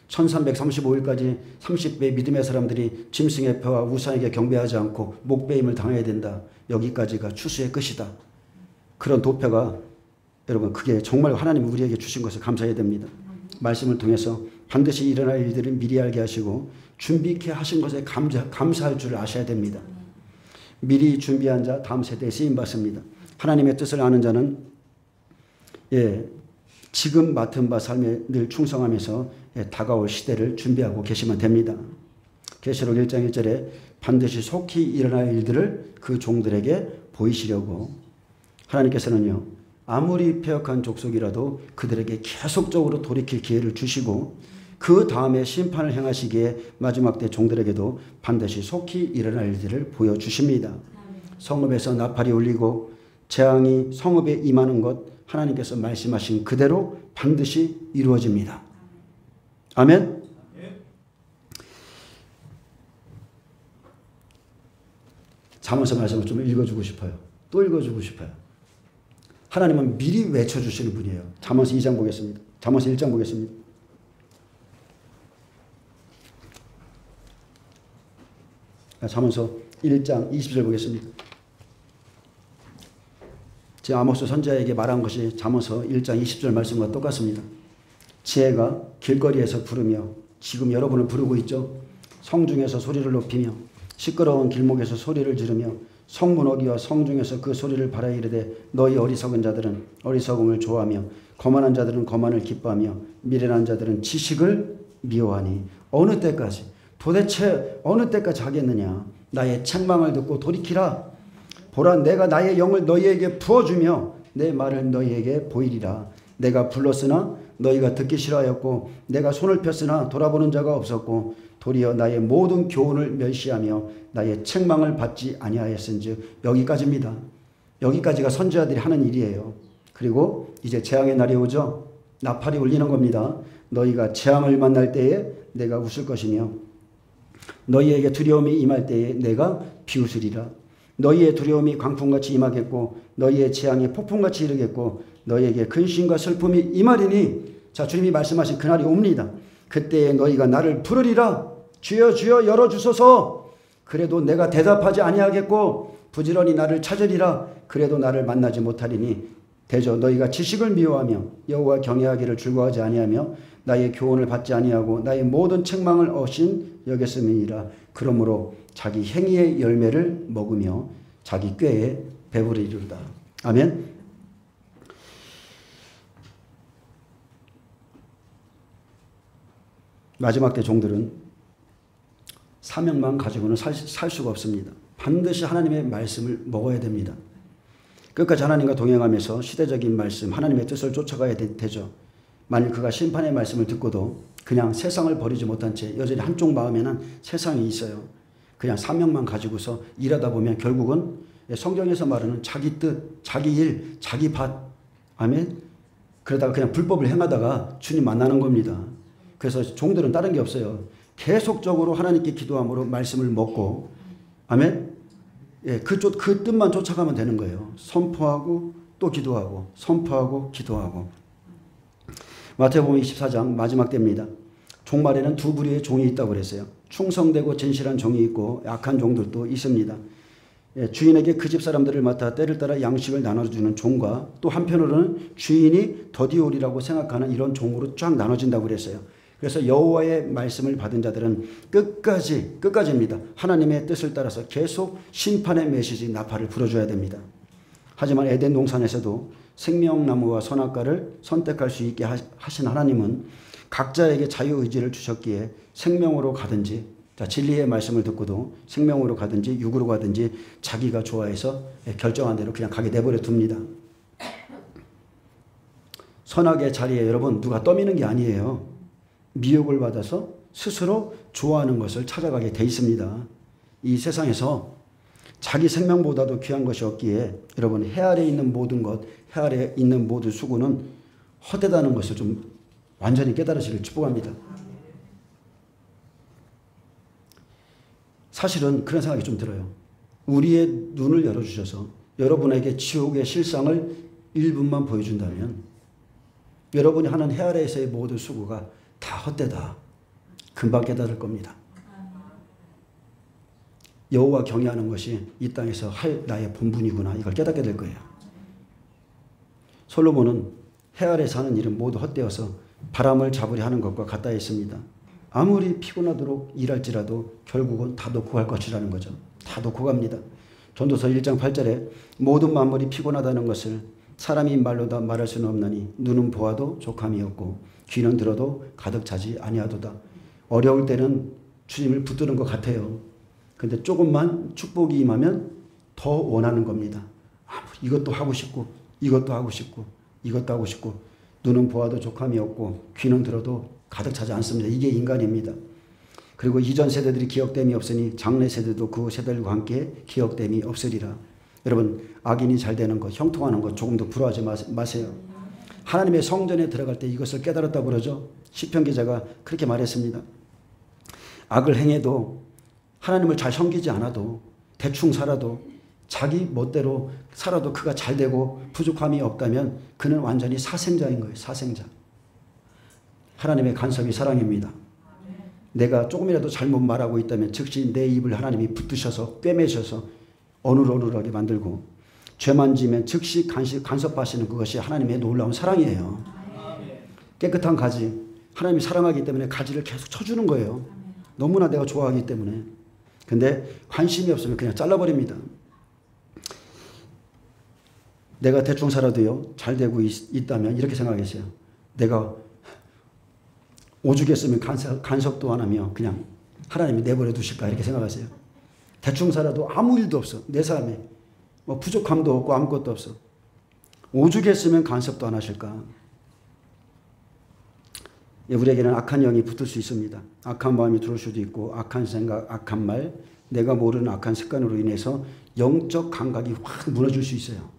1335일까지 30배 믿음의 사람들이 짐승의 표와 우상에게 경배하지 않고 목배임을 당해야 된다. 여기까지가 추수의 끝이다. 그런 도표가 여러분, 그게 정말 하나님이 우리에게 주신 것을 감사해야 됩니다. 말씀을 통해서 반드시 일어날 일들을 미리 알게 하시고 준비케 하신 것에 감사할 줄 아셔야 됩니다. 미리 준비한 자 다음 세대에 쓰임받습니다. 하나님의 뜻을 아는 자는 지금 맡은 바 삶에 늘 충성하면서 다가올 시대를 준비하고 계시면 됩니다. 계시록 1장 1절에 반드시 속히 일어날 일들을 그 종들에게 보이시려고 하나님께서는요, 아무리 패역한 족속이라도 그들에게 계속적으로 돌이킬 기회를 주시고 그 다음에 심판을 행하시기에 마지막 때 종들에게도 반드시 속히 일어날 일들을 보여주십니다. 성읍에서 나팔이 울리고 재앙이 성읍에 임하는 것, 하나님께서 말씀하신 그대로 반드시 이루어집니다. 아멘. 잠언서 말씀을 좀 읽어주고 싶어요. 또 읽어주고 싶어요. 하나님은 미리 외쳐주시는 분이에요. 잠언서 2장 보겠습니다. 잠언서 1장 보겠습니다. 잠언서 1장 20절 보겠습니다. 제 아모스 선지자에게 말한 것이 잠언서 1장 20절 말씀과 똑같습니다. 지혜가 길거리에서 부르며 지금 여러분을 부르고 있죠. 성중에서 소리를 높이며 시끄러운 길목에서 소리를 지르며 성문 어귀와 성중에서 그 소리를 발하여 이르되 너희 어리석은 자들은 어리석음을 좋아하며 거만한 자들은 거만을 기뻐하며 미련한 자들은 지식을 미워하니 어느 때까지 도대체 어느 때까지 하겠느냐. 나의 책망을 듣고 돌이키라. 보라 내가 나의 영을 너희에게 부어주며 내 말을 너희에게 보이리라. 내가 불렀으나 너희가 듣기 싫어하였고 내가 손을 폈으나 돌아보는 자가 없었고 도리어 나의 모든 교훈을 멸시하며 나의 책망을 받지 아니하였은즉. 여기까지입니다. 여기까지가 선지자들이 하는 일이에요. 그리고 이제 재앙의 날이 오죠. 나팔이 울리는 겁니다. 너희가 재앙을 만날 때에 내가 웃을 것이며 너희에게 두려움이 임할 때에 내가 비웃으리라. 너희의 두려움이 광풍같이 임하겠고 너희의 재앙이 폭풍같이 이르겠고 너희에게 근심과 슬픔이 임하리니. 자, 주님이 말씀하신 그날이 옵니다. 그때에 너희가 나를 부르리라. 주여 주여 열어주소서. 그래도 내가 대답하지 아니하겠고 부지런히 나를 찾으리라. 그래도 나를 만나지 못하리니. 대저 너희가 지식을 미워하며 여호와 경외하기를 즐거워하지 아니하며 나의 교훈을 받지 아니하고 나의 모든 책망을 없인 여겼음이니라. 그러므로 자기 행위의 열매를 먹으며 자기 꾀에 배부르리로다. 아멘. 마지막 때 종들은 사명만 가지고는 살 수가 없습니다. 반드시 하나님의 말씀을 먹어야 됩니다. 끝까지 하나님과 동행하면서 시대적인 말씀, 하나님의 뜻을 쫓아가야 되죠. 만일 그가 심판의 말씀을 듣고도 그냥 세상을 버리지 못한 채 여전히 한쪽 마음에는 세상이 있어요. 그냥 사명만 가지고서 일하다 보면 결국은 성경에서 말하는 자기 뜻, 자기 일, 자기 밭, 아멘. 그러다가 그냥 불법을 행하다가 주님 만나는 겁니다. 그래서 종들은 다른 게 없어요. 계속적으로 하나님께 기도함으로 말씀을 먹고, 아멘. 예, 그 뜻만 쫓아가면 되는 거예요. 선포하고 또 기도하고, 선포하고 기도하고. 마태복음 24장 마지막 때입니다. 종말에는 두 부류의 종이 있다고 그랬어요. 충성되고 진실한 종이 있고 악한 종들도 있습니다. 예, 주인에게 그 집 사람들을 맡아 때를 따라 양식을 나눠주는 종과 또 한편으로는 주인이 더디오리라고 생각하는 이런 종으로 쫙 나눠진다고 그랬어요. 그래서 여호와의 말씀을 받은 자들은 끝까지입니다. 하나님의 뜻을 따라서 계속 심판의 메시지 나팔을 불어줘야 됩니다. 하지만 에덴 동산에서도 생명나무와 선악과를 선택할 수 있게 하신 하나님은 각자에게 자유의지를 주셨기에 생명으로 가든지, 진리의 말씀을 듣고도 생명으로 가든지 육으로 가든지 자기가 좋아해서 결정한 대로 그냥 가게 내버려 둡니다. 선악의 자리에 여러분 누가 떠미는 게 아니에요. 미혹을 받아서 스스로 좋아하는 것을 찾아가게 돼 있습니다. 이 세상에서 자기 생명보다도 귀한 것이 없기에 여러분 해 아래에 있는 모든 것, 해 아래에 있는 모든 수고는 헛되다는 것을 좀 완전히 깨달으시길 축복합니다. 사실은 그런 생각이 좀 들어요. 우리의 눈을 열어주셔서 여러분에게 지옥의 실상을 1분만 보여준다면 여러분이 하는 해 아래에서의 모든 수고가 다 헛되다. 금방 깨달을 겁니다. 여호와 경외하는 것이 이 땅에서 할 나의 본분이구나. 이걸 깨닫게 될 거예요. 솔로몬은 해 아래 사는 일은 모두 헛되어서 바람을 잡으려 하는 것과 같다 했습니다. 아무리 피곤하도록 일할지라도 결국은 다 놓고 갈 것이라는 거죠. 다 놓고 갑니다. 전도서 1장 8절에 모든 만물이 피곤하다는 것을 사람이 말로 다 말할 수는 없나니 눈은 보아도 족함이 없고 귀는 들어도 가득 차지 아니하도다. 어려울 때는 주님을 붙드는 것 같아요. 근데 조금만 축복이 임하면 더 원하는 겁니다. 이것도 하고 싶고 이것도 하고 싶고 이것도 하고 싶고 눈은 보아도 족함이 없고 귀는 들어도 가득 차지 않습니다. 이게 인간입니다. 그리고 이전 세대들이 기억됨이 없으니 장래 세대도 그 세대들과 함께 기억됨이 없으리라. 여러분 악인이 잘 되는 것, 형통하는 것 조금도 부러워하지 마세요. 하나님의 성전에 들어갈 때 이것을 깨달았다고 그러죠. 시편 기자가 그렇게 말했습니다. 악을 행해도 하나님을 잘 섬기지 않아도 대충 살아도 자기 멋대로 살아도 그가 잘 되고 부족함이 없다면 그는 완전히 사생자인 거예요. 사생자. 하나님의 간섭이 사랑입니다. 내가 조금이라도 잘못 말하고 있다면 즉시 내 입을 하나님이 붙드셔서 꿰매셔서 어눌어눌하게 만들고 죄만 지면 즉시 간섭하시는 그것이 하나님의 놀라운 사랑이에요. 깨끗한 가지. 하나님이 사랑하기 때문에 가지를 계속 쳐주는 거예요. 너무나 내가 좋아하기 때문에. 근데 관심이 없으면 그냥 잘라버립니다. 내가 대충 살아도요, 잘 되고 있다면 이렇게 생각했어요. 내가 오죽했으면 간섭도 안 하며 그냥 하나님이 내버려 두실까 이렇게 생각하세요. 대충 살아도 아무 일도 없어. 내 삶에 뭐 부족함도 없고 아무것도 없어. 오죽했으면 간섭도 안 하실까. 우리에게는 악한 영이 붙을 수 있습니다. 악한 마음이 들어올 수도 있고 악한 생각, 악한 말, 내가 모르는 악한 습관으로 인해서 영적 감각이 확 무너질 수 있어요.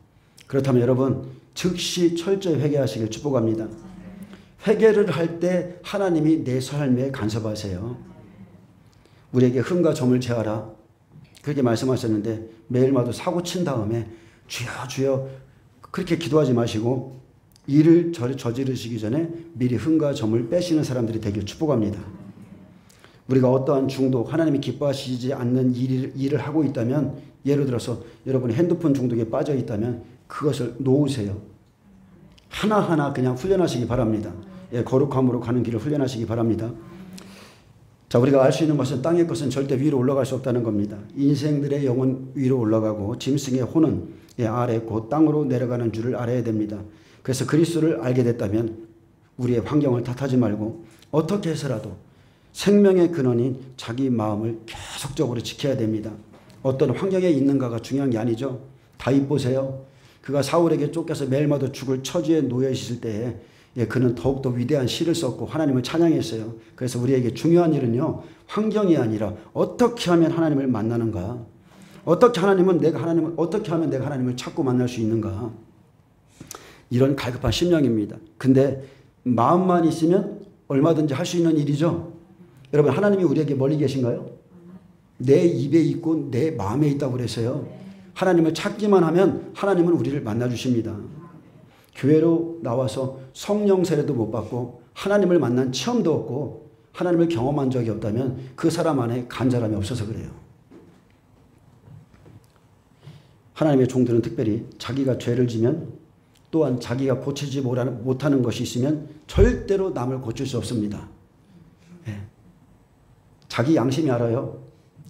그렇다면 여러분 즉시 철저히 회개하시길 축복합니다. 회개를 할 때 하나님이 내 삶에 간섭하세요. 우리에게 흠과 점을 제하라 그렇게 말씀하셨는데 매일마다 사고 친 다음에 주여 주여 그렇게 기도하지 마시고 일을 저지르시기 전에 미리 흠과 점을 빼시는 사람들이 되길 축복합니다. 우리가 어떠한 중독, 하나님이 기뻐하시지 않는 일을 하고 있다면 예를 들어서 여러분이 핸드폰 중독에 빠져 있다면 그것을 놓으세요. 하나하나 그냥 훈련하시기 바랍니다. 예, 거룩함으로 가는 길을 훈련하시기 바랍니다. 자, 우리가 알 수 있는 것은 땅의 것은 절대 위로 올라갈 수 없다는 겁니다. 인생들의 영은 위로 올라가고 짐승의 혼은 아래 곧 땅으로 내려가는 줄을 알아야 됩니다. 그래서 그리스도를 알게 됐다면 우리의 환경을 탓하지 말고 어떻게 해서라도 생명의 근원인 자기 마음을 계속적으로 지켜야 됩니다. 어떤 환경에 있는가가 중요한 게 아니죠. 다윗 보세요. 그가 사울에게 쫓겨서 매일마다 죽을 처지에 놓여 있을 때에 그는 더욱더 위대한 시를 썼고 하나님을 찬양했어요. 그래서 우리에게 중요한 일은요, 환경이 아니라 어떻게 하면 하나님을 만나는가, 어떻게 하면 내가 하나님을 찾고 만날 수 있는가, 이런 갈급한 심령입니다. 근데 마음만 있으면 얼마든지 할 수 있는 일이죠. 여러분 하나님이 우리에게 멀리 계신가요? 내 입에 있고 내 마음에 있다고 그랬어요. 하나님을 찾기만 하면 하나님은 우리를 만나주십니다. 교회로 나와서 성령 세례도 못 받고 하나님을 만난 체험도 없고 하나님을 경험한 적이 없다면 그 사람 안에 간절함이 없어서 그래요. 하나님의 종들은 특별히 자기가 죄를 지면 또한 자기가 고치지 못하는 것이 있으면 절대로 남을 고칠 수 없습니다. 네. 자기 양심이 알아요.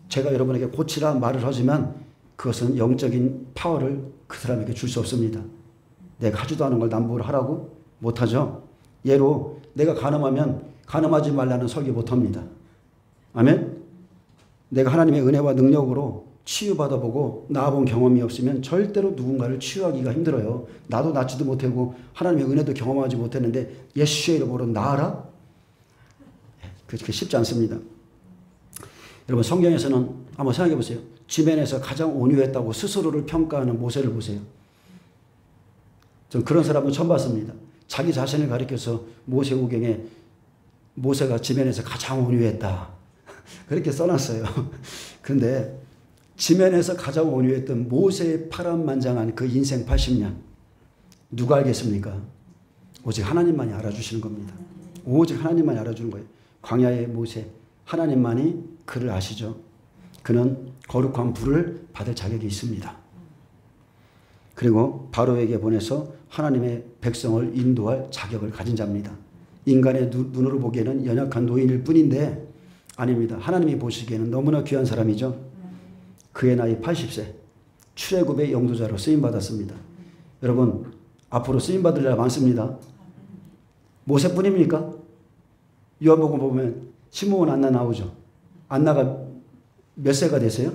제가 여러분에게 고치라 말을 하지만 그것은 영적인 파워를 그 사람에게 줄 수 없습니다. 내가 하지도 않은 걸 남부를 하라고? 못하죠. 예로 내가 간음하면 간음하지 말라는 설교 못합니다. 아멘? 내가 하나님의 은혜와 능력으로 치유받아보고 나아본 경험이 없으면 절대로 누군가를 치유하기가 힘들어요. 나도 낫지도 못하고 하나님의 은혜도 경험하지 못했는데 예수의 이름으로 나아라? 그렇게 쉽지 않습니다. 여러분 성경에서는 한번 생각해 보세요. 지면에서 가장 온유했다고 스스로를 평가하는 모세를 보세요. 전 그런 사람은 처음 봤습니다. 자기 자신을 가리켜서 모세오경에 모세가 지면에서 가장 온유했다. 그렇게 써놨어요. 그런데 지면에서 가장 온유했던 모세의 파란만장한 그 인생 80년 누가 알겠습니까? 오직 하나님만이 알아주시는 겁니다. 오직 하나님만이 알아주는 거예요. 광야의 모세 하나님만이 그를 아시죠. 그는 거룩한 불을 받을 자격이 있습니다. 그리고 바로에게 보내서 하나님의 백성을 인도할 자격을 가진 자입니다. 인간의 눈으로 보기에는 연약한 노인일 뿐인데 아닙니다. 하나님이 보시기에는 너무나 귀한 사람이죠. 그의 나이 80세 출애굽의 영도자로 쓰임받았습니다. 여러분 앞으로 쓰임받을 자 많습니다. 모세뿐입니까? 요한복음 보면 시므온 안나 나오죠. 안나가 몇 세가 되세요?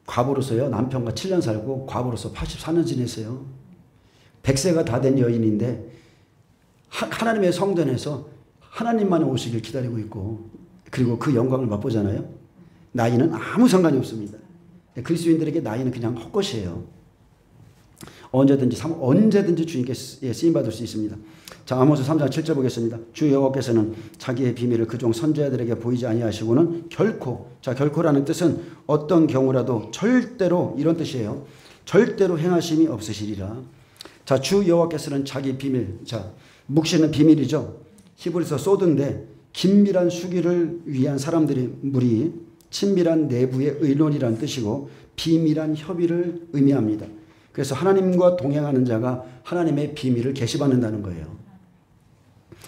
과부로서요. 남편과 7년 살고 과부로서 84년 지냈어요. 100세가 다 된 여인인데 하나님의 성전에서 하나님만이 오시길 기다리고 있고 그리고 그 영광을 맛보잖아요. 나이는 아무 상관이 없습니다. 그리스도인들에게 나이는 그냥 헛것이에요. 언제든지 주님께 쓰임받을 수 있습니다. 자, 아모스 3장 7절 보겠습니다. 주 여호와께서는 자기의 비밀을 그종 선지자들에게 보이지 아니하시고는 결코, 자 결코라는 뜻은 어떤 경우라도 절대로 이런 뜻이에요. 절대로 행하심이 없으시리라. 자, 주 여호와께서는 자기 비밀, 자 묵시는 비밀이죠. 히브리서 소드인데 긴밀한 수기를 위한 사람들의 무리 친밀한 내부의 의논이라는 뜻이고 비밀한 협의를 의미합니다. 그래서 하나님과 동행하는 자가 하나님의 비밀을 계시받는다는 거예요.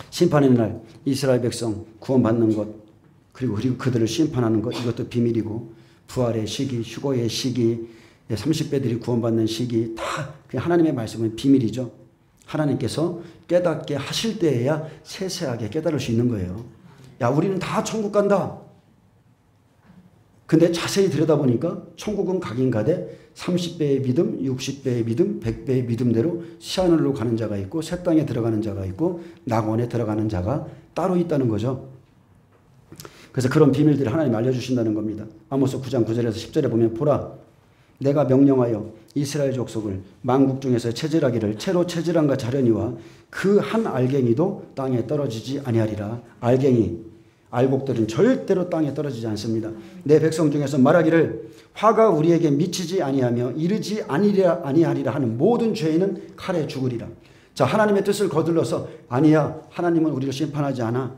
심판의 날 이스라엘 백성 구원받는 것, 그리고 그들을 심판하는 것, 이것도 비밀이고, 부활의 시기, 휴거의 시기, 30배들이 구원받는 시기, 다 하나님의 말씀은 비밀이죠. 하나님께서 깨닫게 하실 때에야 세세하게 깨달을 수 있는 거예요. 야, 우리는 다 천국 간다. 근데 자세히 들여다보니까 천국은 가긴 가되 30배의 믿음, 60배의 믿음, 100배의 믿음대로 시하늘로 가는 자가 있고 새 땅에 들어가는 자가 있고 낙원에 들어가는 자가 따로 있다는 거죠. 그래서 그런 비밀들을 하나님 알려주신다는 겁니다. 아모스 9장 9절에서 10절에 보면 보라, 내가 명령하여 이스라엘 족속을 만국 중에서 체질하기를 채로 체질한가 자려니와 그 한 알갱이도 땅에 떨어지지 아니하리라. 알갱이, 알곡들은 절대로 땅에 떨어지지 않습니다. 내 백성 중에서 말하기를 화가 우리에게 미치지 아니하며 이르지 아니하리라 하는 모든 죄인은 칼에 죽으리라. 자, 하나님의 뜻을 거들러서 아니야, 하나님은 우리를 심판하지 않아,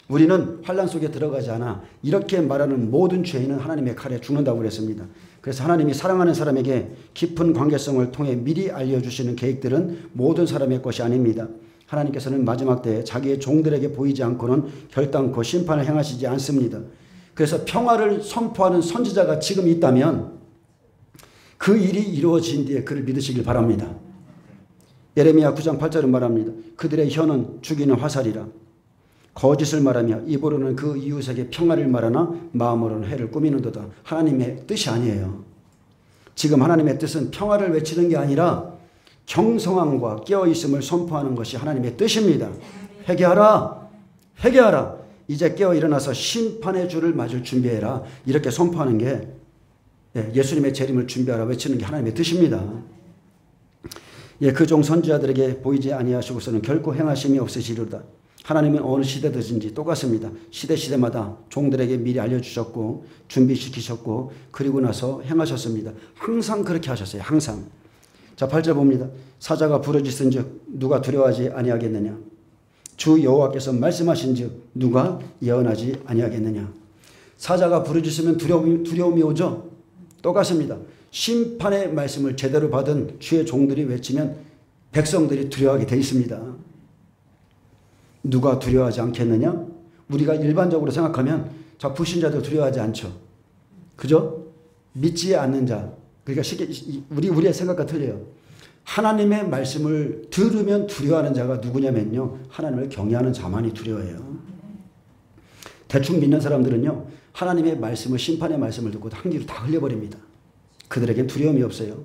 우리는 환난 속에 들어가지 않아, 이렇게 말하는 모든 죄인은 하나님의 칼에 죽는다고 그랬습니다. 그래서 하나님이 사랑하는 사람에게 깊은 관계성을 통해 미리 알려주시는 계획들은 모든 사람의 것이 아닙니다. 하나님께서는 마지막 때에 자기의 종들에게 보이지 않고는 결단코 심판을 행하시지 않습니다. 그래서 평화를 선포하는 선지자가 지금 있다면 그 일이 이루어진 뒤에 그를 믿으시길 바랍니다. 예레미야 9장 8절은 말합니다. 그들의 혀는 죽이는 화살이라. 거짓을 말하며 입으로는 그 이웃에게 평화를 말하나 마음으로는 해를 꾸미는도다. 하나님의 뜻이 아니에요. 지금 하나님의 뜻은 평화를 외치는 게 아니라 경성함과 깨어있음을 선포하는 것이 하나님의 뜻입니다. 회개하라, 회개하라. 이제 깨어 일어나서 심판의 주를 맞을 준비해라. 이렇게 선포하는 게, 예수님의 재림을 준비하라 외치는 게 하나님의 뜻입니다. 그 종 선지자들에게 보이지 아니하시고서는 결코 행하심이 없으시리로다. 하나님은 어느 시대든지 똑같습니다. 시대마다 종들에게 미리 알려주셨고 준비시키셨고 그리고 나서 행하셨습니다. 항상 그렇게 하셨어요. 항상. 자, 8절 봅니다. 사자가 부르짖은즉 누가 두려워하지 아니하겠느냐. 주 여호와께서 말씀하신즉 누가 예언하지 아니하겠느냐. 사자가 부르짖으면 두려움이 오죠. 똑같습니다. 심판의 말씀을 제대로 받은 주의 종들이 외치면 백성들이 두려워하게 돼 있습니다. 누가 두려워하지 않겠느냐? 우리가 일반적으로 생각하면 자, 불신자도 두려워하지 않죠. 그죠? 믿지 않는 자. 그러니까 우리의 생각과 틀려요. 하나님의 말씀을 들으면 두려워하는 자가 누구냐면요, 하나님을 경외하는 자만이 두려워해요. 대충 믿는 사람들은요, 하나님의 말씀을, 심판의 말씀을 듣고 한 귀로 다 흘려버립니다. 그들에겐 두려움이 없어요.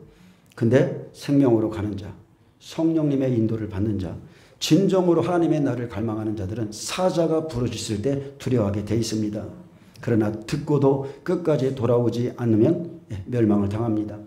근데 생명으로 가는 자, 성령님의 인도를 받는 자, 진정으로 하나님의 나를 갈망하는 자들은 사자가 부르짖을 때 두려워하게 돼 있습니다. 그러나 듣고도 끝까지 돌아오지 않으면 멸망을 당합니다.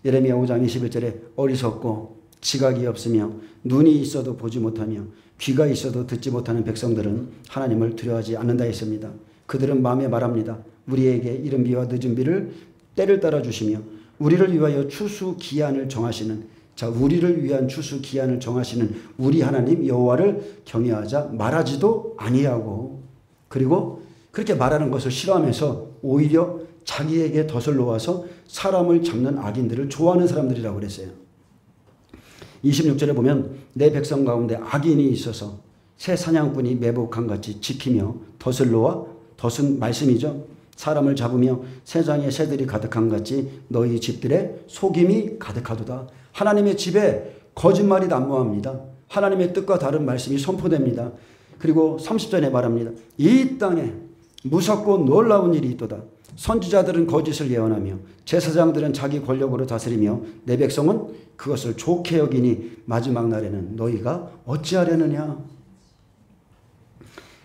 예레미야 5장 21절에 어리석고 지각이 없으며 눈이 있어도 보지 못하며 귀가 있어도 듣지 못하는 백성들은 하나님을 두려워하지 않는다 했습니다. 그들은 마음에 말합니다. 우리에게 이른 비와 늦은 비를 때를 따라 주시며 우리를 위하여 추수 기한을 정하시는, 자, 우리를 위한 추수 기한을 정하시는 우리 하나님 여호와를 경외하자 말하지도 아니하고, 그리고 그렇게 말하는 것을 싫어하면서 오히려 자기에게 덫을 놓아서 사람을 잡는 악인들을 좋아하는 사람들이라고 그랬어요. 26절에 보면 내 백성 가운데 악인이 있어서 새 사냥꾼이 매복함같이 지키며 덫을 놓아, 덫은 말씀이죠. 사람을 잡으며 새장에 새들이 가득함같이 너희 집들에 속임이 가득하도다. 하나님의 집에 거짓말이 난무합니다. 하나님의 뜻과 다른 말씀이 선포됩니다. 그리고 30절에 말합니다. 이 땅에 무섭고 놀라운 일이 있도다. 선지자들은 거짓을 예언하며 제사장들은 자기 권력으로 다스리며 내 백성은 그것을 좋게 여기니 마지막 날에는 너희가 어찌하려느냐.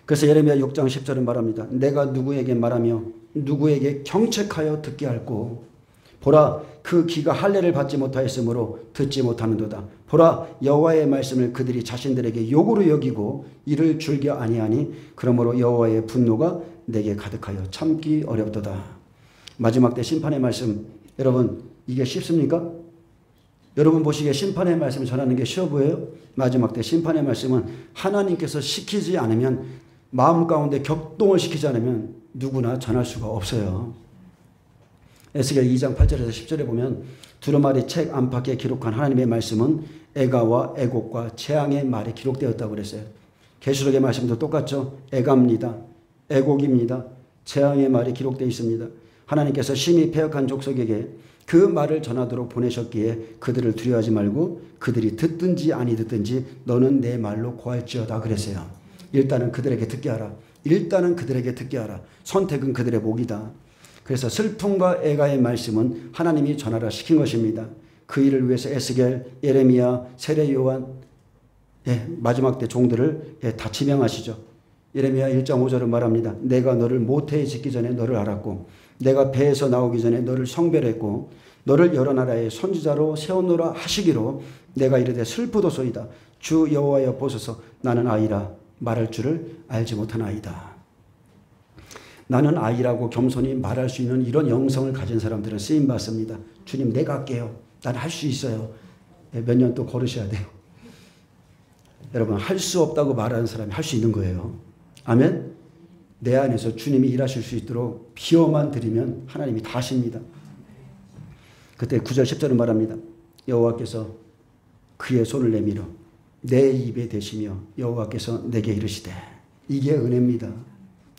그래서 예레미야 6장 10절은 말합니다. 내가 누구에게 말하며 누구에게 경책하여 듣게 할꼬. 보라, 그 귀가 할례를 받지 못하였으므로 듣지 못하는도다. 보라, 여호와의 말씀을 그들이 자신들에게 욕으로 여기고 이를 즐겨 아니하니 그러므로 여호와의 분노가 내게 가득하여 참기 어렵도다. 마지막 때 심판의 말씀, 여러분 이게 쉽습니까? 여러분 보시기에 심판의 말씀을 전하는 게 쉬워 보여요? 마지막 때 심판의 말씀은 하나님께서 시키지 않으면, 마음 가운데 격동을 시키지 않으면 누구나 전할 수가 없어요. 에스겔 2장 8절에서 10절에 보면 두루마리 책 안팎에 기록한 하나님의 말씀은 애가와 애곡과 재앙의 말에 기록되었다고 그랬어요. 계시록의 말씀도 똑같죠. 애가입니다. 애곡입니다. 재앙의 말이 기록되어 있습니다. 하나님께서 심히 패역한 족속에게 그 말을 전하도록 보내셨기에 그들을 두려워하지 말고 그들이 듣든지 아니 듣든지 너는 내 말로 고할지어다 그랬어요. 일단은 그들에게 듣게 하라. 일단은 그들에게 듣게 하라. 선택은 그들의 목이다. 그래서 슬픔과 애가의 말씀은 하나님이 전하라 시킨 것입니다. 그 일을 위해서 에스겔, 예레미야, 세례 요한 마지막 때 종들을 다 지명하시죠. 예레미야 1장 5절은 말합니다. 내가 너를 모태에 짓기 전에 너를 알았고 내가 배에서 나오기 전에 너를 성별했고 너를 여러 나라의 선지자로 세워놓으라 하시기로 내가 이르되 슬프도소이다. 주 여호와여 보소서 나는 아이라 말할 줄을 알지 못한 아이다. 나는 아이라고 겸손히 말할 수 있는 이런 영성을 가진 사람들은 쓰임받습니다. 주님 내가 할게요. 난 할 수 있어요. 몇 년 또 걸으셔야 돼요. 여러분 할 수 없다고 말하는 사람이 할 수 있는 거예요. 아멘. 내 안에서 주님이 일하실 수 있도록 비워만 드리면 하나님이 다 하십니다. 그때 9절 10절은 말합니다. 여호와께서 그의 손을 내밀어 내 입에 대시며 여호와께서 내게 이르시되 이게 은혜입니다.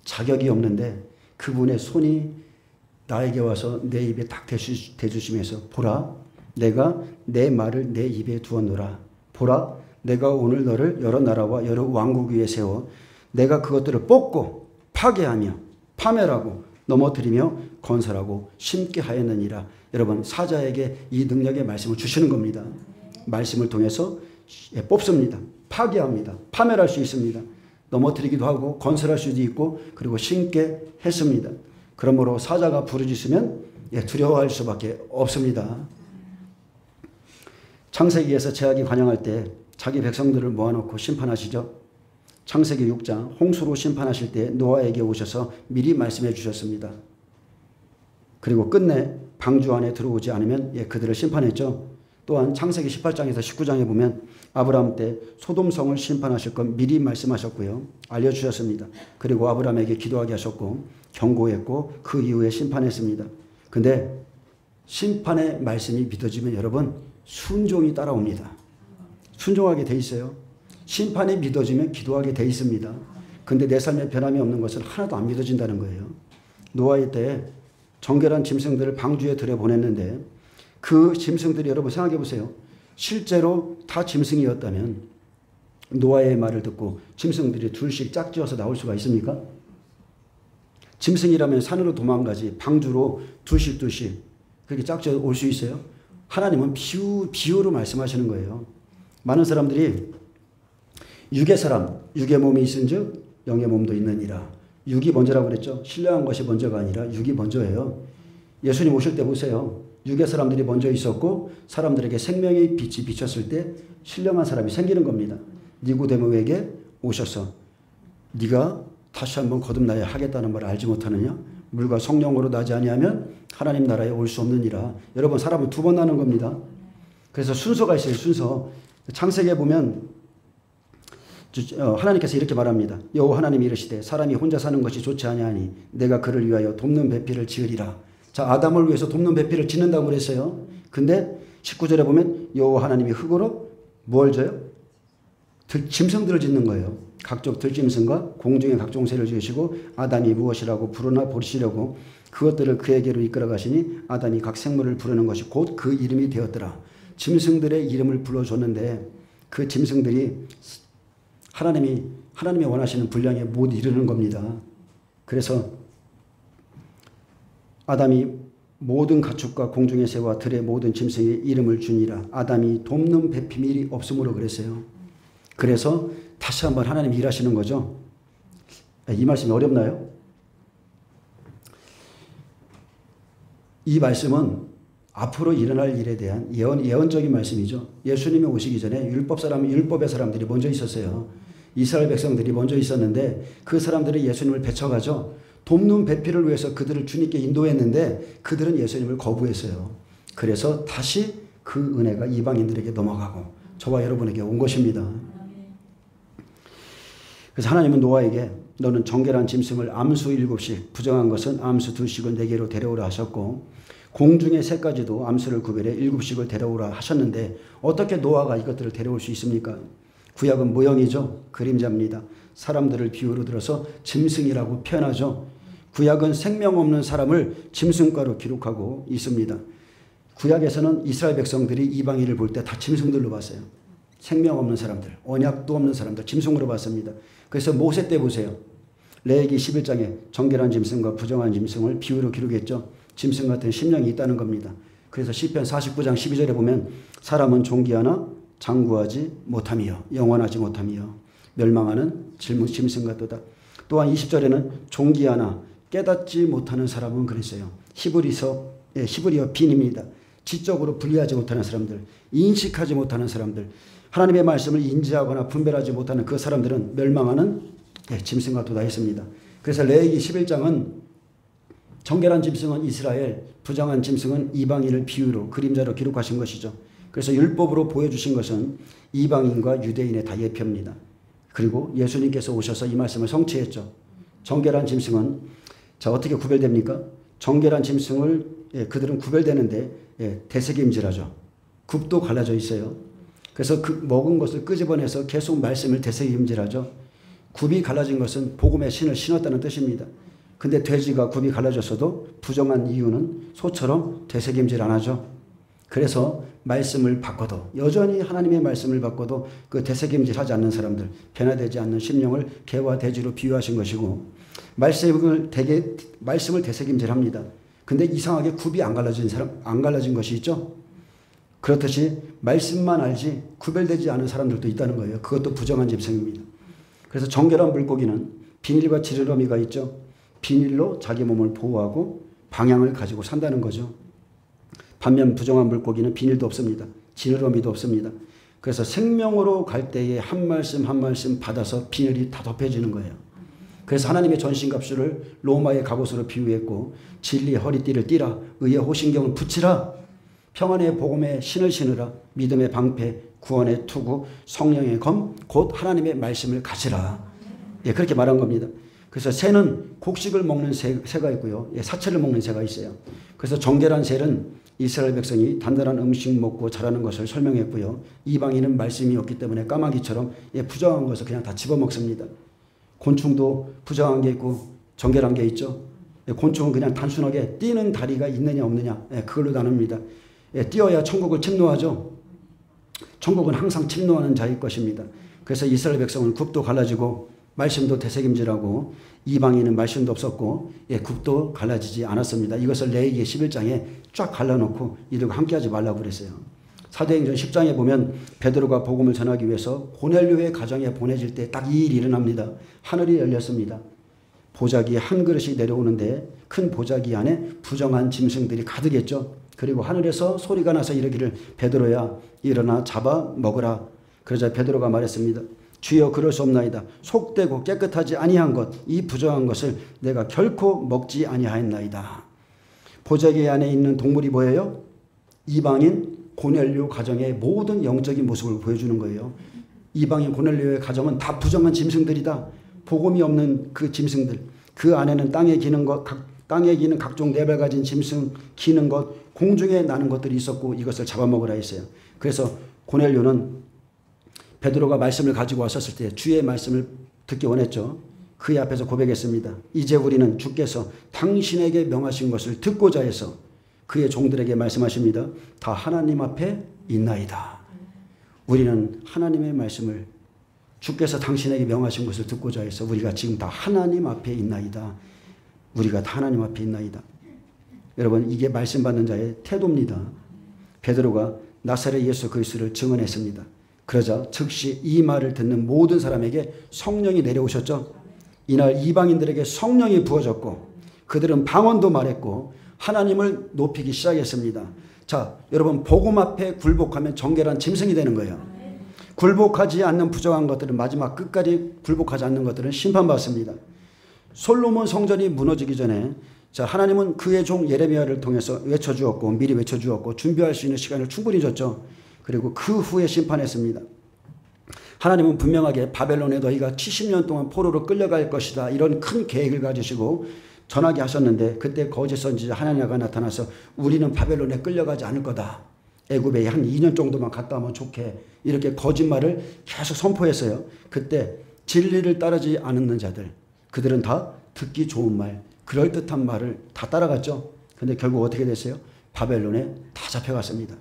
자격이 없는데 그분의 손이 나에게 와서 내 입에 딱 대주시면서 보라 내가 내 말을 내 입에 두었노라. 보라 내가 오늘 너를 여러 나라와 여러 왕국 위에 세워 내가 그것들을 뽑고 파괴하며 파멸하고 넘어뜨리며 건설하고 심게 하였느니라. 여러분 사자에게 이 능력의 말씀을 주시는 겁니다. 말씀을 통해서 뽑습니다. 파괴합니다. 파멸할 수 있습니다. 넘어뜨리기도 하고 건설할 수도 있고 그리고 심게 했습니다. 그러므로 사자가 부르짖으면 두려워할 수밖에 없습니다. 창세기에서 제약이 관영할 때 자기 백성들을 모아놓고 심판하시죠. 창세기 6장 홍수로 심판하실 때 노아에게 오셔서 미리 말씀해 주셨습니다. 그리고 끝내 방주 안에 들어오지 않으면 그들을 심판했죠. 또한 창세기 18장에서 19장에 보면 아브라함 때 소돔성을 심판하실 것 미리 말씀하셨고요. 알려주셨습니다. 그리고 아브라함에게 기도하게 하셨고 경고했고 그 이후에 심판했습니다. 근데 심판의 말씀이 믿어지면 여러분 순종이 따라옵니다. 순종하게 돼 있어요. 심판이 믿어지면 기도하게 돼 있습니다. 근데 내 삶에 변함이 없는 것은 하나도 안 믿어진다는 거예요. 노아의 때에 정결한 짐승들을 방주에 들여보냈는데 그 짐승들이 여러분 생각해 보세요. 실제로 다 짐승이었다면 노아의 말을 듣고 짐승들이 둘씩 짝지어서 나올 수가 있습니까? 짐승이라면 산으로 도망가지 방주로 둘씩 그렇게 짝지어 올 수 있어요? 하나님은 비유로 말씀하시는 거예요. 많은 사람들이 육의 사람, 육의 몸이 있은즉 영의 몸도 있느니라. 육이 먼저라고 그랬죠. 신령한 것이 먼저가 아니라 육이 먼저예요. 예수님 오실 때 보세요. 육의 사람들이 먼저 있었고 사람들에게 생명의 빛이 비쳤을 때 신령한 사람이 생기는 겁니다. 니고데모에게 오셔서 네가 다시 한번 거듭나야 하겠다는 말을 알지 못하느냐? 물과 성령으로 나지 아니하면 하나님 나라에 올 수 없느니라. 여러분 사람은 두 번 나는 겁니다. 그래서 순서가 있어요. 순서. 창세기에 보면 하나님께서 이렇게 말합니다. 여호와 하나님이 이르시되 사람이 혼자 사는 것이 좋지 아니하니 내가 그를 위하여 돕는 배필을 지으리라. 자, 아담을 위해서 돕는 배필을 짓는다고 그랬어요. 근데 19절에 보면 여호와 하나님이 흙으로 뭘 져요? 짐승들을 짓는 거예요. 각종 들짐승과 공중의 각종 새를 지으시고 아담이 무엇이라고 부르나 보시려고 그것들을 그에게로 이끌어 가시니 아담이 각 생물을 부르는 것이 곧 그 이름이 되었더라. 짐승들의 이름을 불러줬는데 그 짐승들이 하나님이 원하시는 분량에 못 이르는 겁니다. 그래서 아담이 모든 가축과 공중의 새와 들의 모든 짐승의 이름을 주니라. 아담이 돕는 배필이 없으므로 그랬어요. 그래서 다시 한번 하나님이 일하시는 거죠. 이 말씀이 어렵나요? 이 말씀은 앞으로 일어날 일에 대한 예언적인 말씀이죠. 예수님이 오시기 전에 율법의 사람들이 먼저 있었어요. 이스라엘 백성들이 먼저 있었는데 그 사람들이 예수님을 배척하죠. 돕는 배필을 위해서 그들을 주님께 인도했는데 그들은 예수님을 거부했어요. 그래서 다시 그 은혜가 이방인들에게 넘어가고 저와 여러분에게 온 것입니다. 그래서 하나님은 노아에게 너는 정결한 짐승을 암수 7씩 부정한 것은 암수 2씩을 내게로 데려오라 하셨고 공중의 새까지도 암수를 구별해 7씩을 데려오라 하셨는데 어떻게 노아가 이것들을 데려올 수 있습니까? 구약은 모형이죠. 그림자입니다. 사람들을 비유로 들어서 짐승이라고 표현하죠. 구약은 생명 없는 사람을 짐승과로 기록하고 있습니다. 구약에서는 이스라엘 백성들이 이방인을 볼 때 다 짐승들로 봤어요. 생명 없는 사람들, 언약도 없는 사람들, 짐승으로 봤습니다. 그래서 모세 때 보세요. 레위기 11장에 정결한 짐승과 부정한 짐승을 비유로 기록했죠. 짐승 같은 심령이 있다는 겁니다. 그래서 시편 49장 12절에 보면 사람은 존귀하나 장구하지 못하며 영원하지 못하며 멸망하는 짐승 같도다. 또한 20절에는 존귀하나 깨닫지 못하는 사람은 그랬어요. 히브리어 빈입니다. 지적으로 분리하지 못하는 사람들, 인식하지 못하는 사람들, 하나님의 말씀을 인지하거나 분별하지 못하는 그 사람들은 멸망하는 짐승 같도다 했습니다. 그래서 레위기 11장은 정결한 짐승은 이스라엘, 부정한 짐승은 이방인을 비유로 그림자로 기록하신 것이죠. 그래서 율법으로 보여주신 것은 이방인과 유대인의 다 예표입니다. 그리고 예수님께서 오셔서 이 말씀을 성취했죠. 정결한 짐승은 자 어떻게 구별됩니까? 정결한 짐승을 그들은 구별되는데 되새김질하죠. 굽도 갈라져 있어요. 그래서 그 먹은 것을 끄집어내서 계속 말씀을 되새김질하죠. 굽이 갈라진 것은 복음의 신을 신었다는 뜻입니다. 근데 돼지가 굽이 갈라졌어도 부정한 이유는 소처럼 되새김질 안 하죠. 그래서 말씀을 바꿔도 여전히 하나님의 말씀을 바꿔도 그 되새김질하지 않는 사람들, 변화되지 않는 심령을 개와 돼지로 비유하신 것이고 말씀을 되새김질합니다. 근데 이상하게 굽이 안 갈라진 것이 있죠. 그렇듯이 말씀만 알지 구별되지 않은 사람들도 있다는 거예요. 그것도 부정한 짐승입니다. 그래서 정결한 물고기는 비닐과 지느러미가 있죠. 비닐로 자기 몸을 보호하고 방향을 가지고 산다는 거죠. 반면 부정한 물고기는 비닐도 없습니다. 지느러미도 없습니다. 그래서 생명으로 갈 때에 한 말씀 한 말씀 받아서 비늘이 다 덮여지는 거예요. 그래서 하나님의 전신갑주를 로마의 갑옷으로 비유했고 진리의 허리띠를 띠라, 의의 호신경을 붙이라, 평안의 복음의 신을 신으라, 믿음의 방패, 구원의 투구, 성령의 검, 곧 하나님의 말씀을 가지라. 그렇게 말한 겁니다. 그래서 새는 곡식을 먹는 새가 있고요. 사체를 먹는 새가 있어요. 그래서 정결한 새는 이스라엘 백성이 단단한 음식 먹고 자라는 것을 설명했고요. 이방인은 말씀이 없기 때문에 까마귀처럼 부정한 것을 그냥 다 집어먹습니다. 곤충도 부정한 게 있고 정결한 게 있죠. 곤충은 그냥 단순하게 뛰는 다리가 있느냐 없느냐 그걸로 나눕니다. 뛰어야 천국을 침노하죠. 천국은 항상 침노하는 자일 것입니다. 그래서 이스라엘 백성은 굽도 갈라지고 말씀도 되새김질하고 이방인은 말씀도 없었고 굽도 갈라지지 않았습니다. 이것을 레위기 11장에 쫙 갈라놓고 이들과 함께하지 말라고 그랬어요. 사도행전 10장에 보면 베드로가 복음을 전하기 위해서 고넬료의 가정에 보내질 때 딱 이 일이 일어납니다. 하늘이 열렸습니다. 보자기 한 그릇이 내려오는데 큰 보자기 안에 부정한 짐승들이 가득했죠. 그리고 하늘에서 소리가 나서 이르기를 베드로야 일어나 잡아 먹으라. 그러자 베드로가 말했습니다. 주여 그럴 수 없나이다. 속되고 깨끗하지 아니한 것, 이 부정한 것을 내가 결코 먹지 아니하였나이다. 보자기 안에 있는 동물이 뭐예요? 이방인 고넬료 가정의 모든 영적인 모습을 보여주는 거예요. 이방인 고넬료의 가정은 다 부정한 짐승들이다. 복음이 없는 그 짐승들, 그 안에는 땅에 기는 각종 네발 가진 짐승, 기는 것, 공중에 나는 것들이 있었고 이것을 잡아먹으라 했어요. 그래서 고넬료는 베드로가 말씀을 가지고 왔었을 때 주의 말씀을 듣기 원했죠. 그의 앞에서 고백했습니다. 이제 우리는 주께서 당신에게 명하신 것을 듣고자 해서 그의 종들에게 말씀하십니다. 다 하나님 앞에 있나이다. 우리는 하나님의 말씀을 주께서 당신에게 명하신 것을 듣고자 해서 우리가 지금 다 하나님 앞에 있나이다. 우리가 다 하나님 앞에 있나이다. 여러분 이게 말씀 받는 자의 태도입니다. 베드로가 나사렛 예수 그리스도를 증언했습니다. 그러자 즉시 이 말을 듣는 모든 사람에게 성령이 내려오셨죠. 이날 이방인들에게 성령이 부어졌고 그들은 방언도 말했고 하나님을 높이기 시작했습니다. 자, 여러분 복음 앞에 굴복하면 정결한 짐승이 되는 거예요. 굴복하지 않는 부정한 것들은 마지막 끝까지 굴복하지 않는 것들은 심판받습니다. 솔로몬 성전이 무너지기 전에 자, 하나님은 그의 종 예레미야를 통해서 외쳐주었고 미리 외쳐주었고 준비할 수 있는 시간을 충분히 줬죠. 그리고 그 후에 심판했습니다. 하나님은 분명하게 바벨론에 너희가 70년 동안 포로로 끌려갈 것이다. 이런 큰 계획을 가지시고 전하게 하셨는데 그때 거짓 선지자 하나냐가 나타나서 우리는 바벨론에 끌려가지 않을 거다. 애굽에 한 2년 정도만 갔다 오면 좋게 이렇게 거짓말을 계속 선포했어요. 그때 진리를 따르지 않는 자들 그들은 다 듣기 좋은 말 그럴듯한 말을 다 따라갔죠. 근데 결국 어떻게 됐어요? 바벨론에 다 잡혀갔습니다.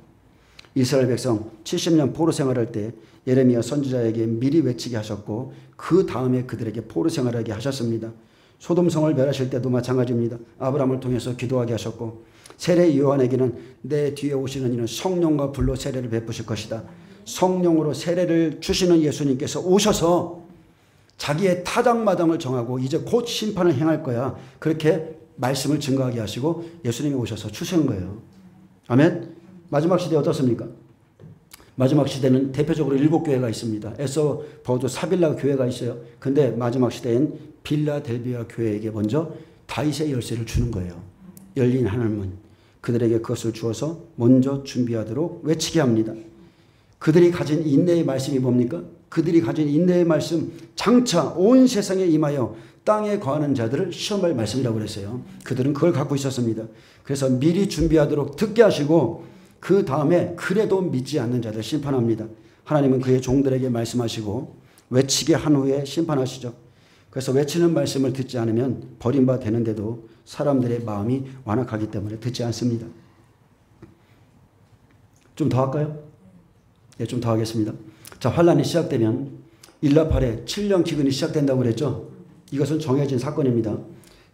이스라엘 백성 70년 포로 생활할 때 예레미야 선지자에게 미리 외치게 하셨고 그 다음에 그들에게 포로 생활하게 하셨습니다. 소돔성을 멸하실 때도 마찬가지입니다. 아브라함을 통해서 기도하게 하셨고 세례 요한에게는 내 뒤에 오시는 이는 성령과 불로 세례를 베푸실 것이다. 성령으로 세례를 주시는 예수님께서 오셔서 자기의 타당마당을 정하고 이제 곧 심판을 행할 거야. 그렇게 말씀을 증거하게 하시고 예수님이 오셔서 주시는 거예요. 아멘. 마지막 시대 어떻습니까? 마지막 시대는 대표적으로 7교회가 있습니다. 에서 버드 사빌라 교회가 있어요. 근데 마지막 시대엔 빌라델비아 교회에게 먼저 다윗의 열쇠를 주는 거예요. 열린 하늘문. 그들에게 그것을 주어서 먼저 준비하도록 외치게 합니다. 그들이 가진 인내의 말씀이 뭡니까? 그들이 가진 인내의 말씀 장차 온 세상에 임하여 땅에 거하는 자들을 시험할 말씀이라고 그랬어요. 그들은 그걸 갖고 있었습니다. 그래서 미리 준비하도록 듣게 하시고 그 다음에 그래도 믿지 않는 자들 심판합니다. 하나님은 그의 종들에게 말씀하시고 외치게 한 후에 심판하시죠. 그래서 외치는 말씀을 듣지 않으면 버림받아 되는데도 사람들의 마음이 완악하기 때문에 듣지 않습니다. 좀 더 할까요? 네, 좀 더 하겠습니다. 자, 환란이 시작되면 일라팔에 7년 기근이 시작된다고 그랬죠. 이것은 정해진 사건입니다.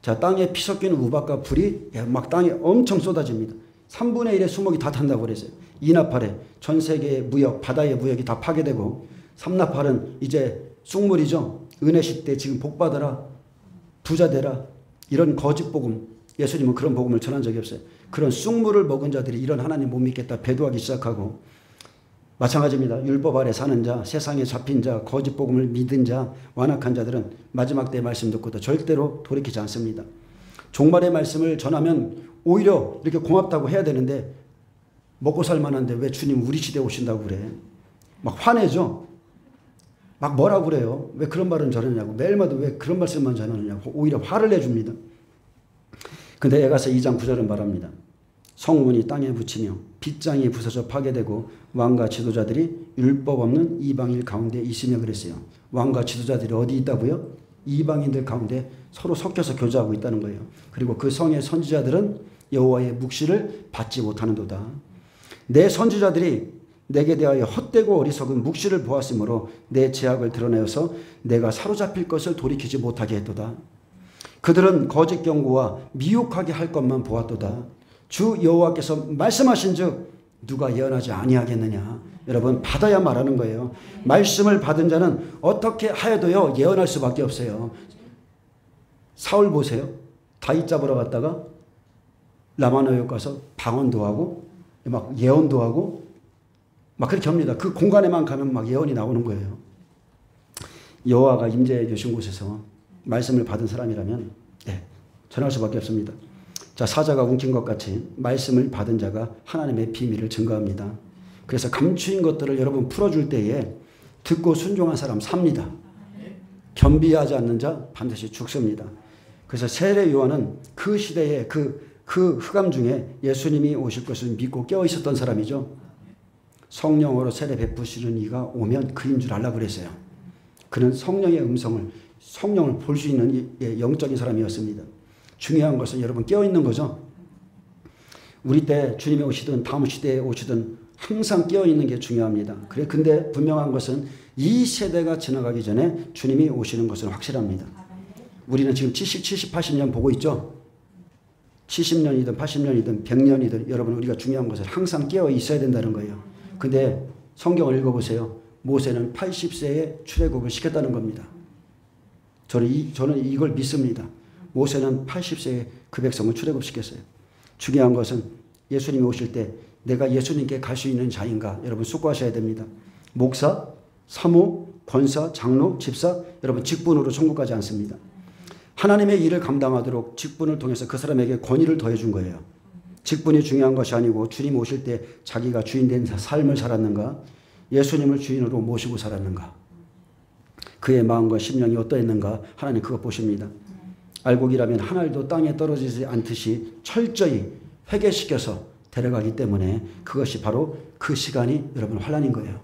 자, 땅에 피 섞인 우박과 불이 막 땅에 엄청 쏟아집니다. 3분의 1의 수목이 다 탄다고 그랬어요. 이나팔에 전 세계의 무역, 바다의 무역이 다 파괴되고 삼나팔은 이제 쑥물이죠. 은혜 시대 지금 복받아라, 부자 되라 이런 거짓 복음. 예수님은 그런 복음을 전한 적이 없어요. 그런 쑥물을 먹은 자들이 이런 하나님 못 믿겠다 배도하기 시작하고 마찬가지입니다. 율법 아래 사는 자, 세상에 잡힌 자, 거짓 복음을 믿은 자, 완악한 자들은 마지막 때의 말씀 듣고도 절대로 돌이키지 않습니다. 종말의 말씀을 전하면 오히려 이렇게 고맙다고 해야 되는데 먹고 살만한데 왜 주님 우리 시대에 오신다고 그래. 막 화내죠. 막 뭐라고 그래요. 왜 그런 말은 전하냐고. 매일마다 왜 그런 말씀만 전하느냐고. 오히려 화를 내줍니다. 근데 에가서 2장 9절은 말합니다. 성문이 땅에 붙이며 빗장이 부서져 파괴되고 왕과 지도자들이 율법 없는 이방인 가운데 있으며 그랬어요. 왕과 지도자들이 어디 있다고요? 이방인들 가운데 서로 섞여서 교제하고 있다는 거예요. 그리고 그 성의 선지자들은 여호와의 묵시를 받지 못하는도다. 내 선지자들이 내게 대하여 헛되고 어리석은 묵시를 보았으므로 내 죄악을 드러내어서 내가 사로잡힐 것을 돌이키지 못하게 했도다. 그들은 거짓 경고와 미혹하게 할 것만 보았도다. 주 여호와께서 말씀하신즉 누가 예언하지 아니하겠느냐. 여러분 받아야 말하는 거예요. 말씀을 받은 자는 어떻게 하여도요 예언할 수밖에 없어요. 사울 보세요. 다윗 잡으러 갔다가 라마노역 가서 방언도 하고 막 예언도 하고 막 그렇게 합니다. 그 공간에만 가면 막 예언이 나오는 거예요. 여호와가 임재해 계신 곳에서 말씀을 받은 사람이라면 전할 수밖에 없습니다. 자, 사자가 움킨 것 같이 말씀을 받은 자가 하나님의 비밀을 증거합니다. 그래서 감추인 것들을 여러분 풀어줄 때에 듣고 순종한 사람 삽니다. 겸비하지 않는 자 반드시 죽습니다. 그래서 세례 요한은 그 시대에 그 흑암 중에 예수님이 오실 것을 믿고 깨어 있었던 사람이죠. 성령으로 세례 베푸시는 이가 오면 그인 줄 알라 그랬어요. 그는 성령의 음성을 성령을 볼 수 있는 영적인 사람이었습니다. 중요한 것은 여러분 깨어있는 거죠. 우리 때 주님이 오시든 다음 시대에 오시든 항상 깨어있는 게 중요합니다. 근데 분명한 것은 이 세대가 지나가기 전에 주님이 오시는 것은 확실합니다. 우리는 지금 70, 80년 보고 있죠. 70년이든 80년이든 100년이든 여러분 우리가 중요한 것은 항상 깨어 있어야 된다는 거예요. 근데 성경을 읽어보세요. 모세는 80세에 출애굽을 시켰다는 겁니다. 저는 이걸 믿습니다. 모세는 80세에 그 백성을 출애굽시켰어요. 중요한 것은 예수님이 오실 때 내가 예수님께 갈 수 있는 자인가 여러분 숙고하셔야 됩니다. 목사, 사모, 권사, 장로, 집사 여러분 직분으로 천국 가지 않습니다. 하나님의 일을 감당하도록 직분을 통해서 그 사람에게 권위를 더해준 거예요. 직분이 중요한 것이 아니고 주님 오실 때 자기가 주인된 삶을 살았는가 예수님을 주인으로 모시고 살았는가 그의 마음과 심령이 어떠했는가 하나님 그것 보십니다. 알곡이라면 한 알도 땅에 떨어지지 않듯이 철저히 회개시켜서 데려가기 때문에 그것이 바로 그 시간이 여러분 환난인 거예요.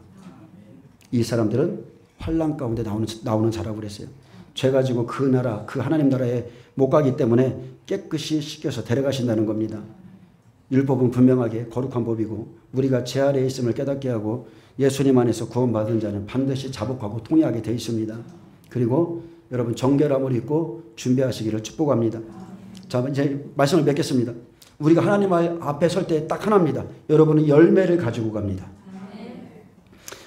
이 사람들은 환난 가운데 나오는 자라고 그랬어요. 죄 가지고 그 나라, 그 하나님 나라에 못 가기 때문에 깨끗이 씻겨서 데려가신다는 겁니다. 율법은 분명하게 거룩한 법이고 우리가 죄 아래에 있음을 깨닫게 하고 예수님 안에서 구원받은 자는 반드시 자복하고 통회하게 되어 있습니다. 그리고 여러분 정결함을 입고 준비하시기를 축복합니다. 자, 이제 말씀을 맺겠습니다. 우리가 하나님 앞에 설 때 딱 하나입니다. 여러분은 열매를 가지고 갑니다.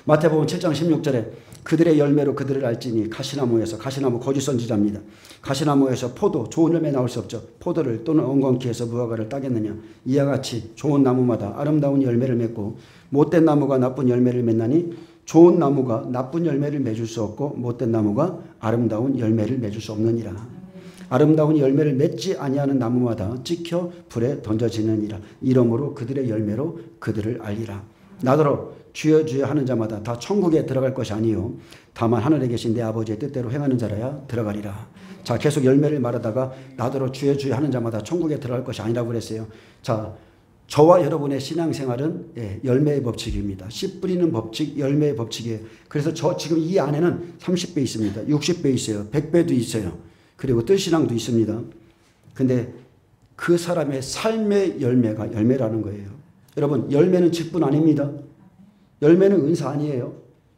마태복음 7장 16절에 그들의 열매로 그들을 알지니 가시나무에서 가시나무 거짓 선지자입니다. 가시나무에서 포도 좋은 열매 나올 수 없죠. 포도를 또는 엉겅퀴 해서 무화과를 따겠느냐. 이와 같이 좋은 나무마다 아름다운 열매를 맺고 못된 나무가 나쁜 열매를 맺나니 좋은 나무가 나쁜 열매를 맺을 수 없고 못된 나무가 아름다운 열매를 맺을 수 없느니라. 아름다운 열매를 맺지 아니하는 나무마다 찍혀 불에 던져지느니라. 이러므로 그들의 열매로 그들을 알리라. 나더러 주여 주여 하는 자마다 다 천국에 들어갈 것이 아니요 다만 하늘에 계신 내 아버지의 뜻대로 행하는 자라야 들어가리라. 자, 계속 열매를 말하다가 나더러 주여 주여 하는 자마다 천국에 들어갈 것이 아니라고 그랬어요. 자, 저와 여러분의 신앙생활은 열매의 법칙입니다. 씨 뿌리는 법칙, 열매의 법칙이에요. 그래서 저 지금 이 안에는 30배 있습니다. 60배 있어요. 100배도 있어요. 그리고 뜰신앙도 있습니다. 근데 그 사람의 삶의 열매가 열매라는 거예요. 여러분, 열매는 직분 아닙니다. 열매는 은사 아니에요.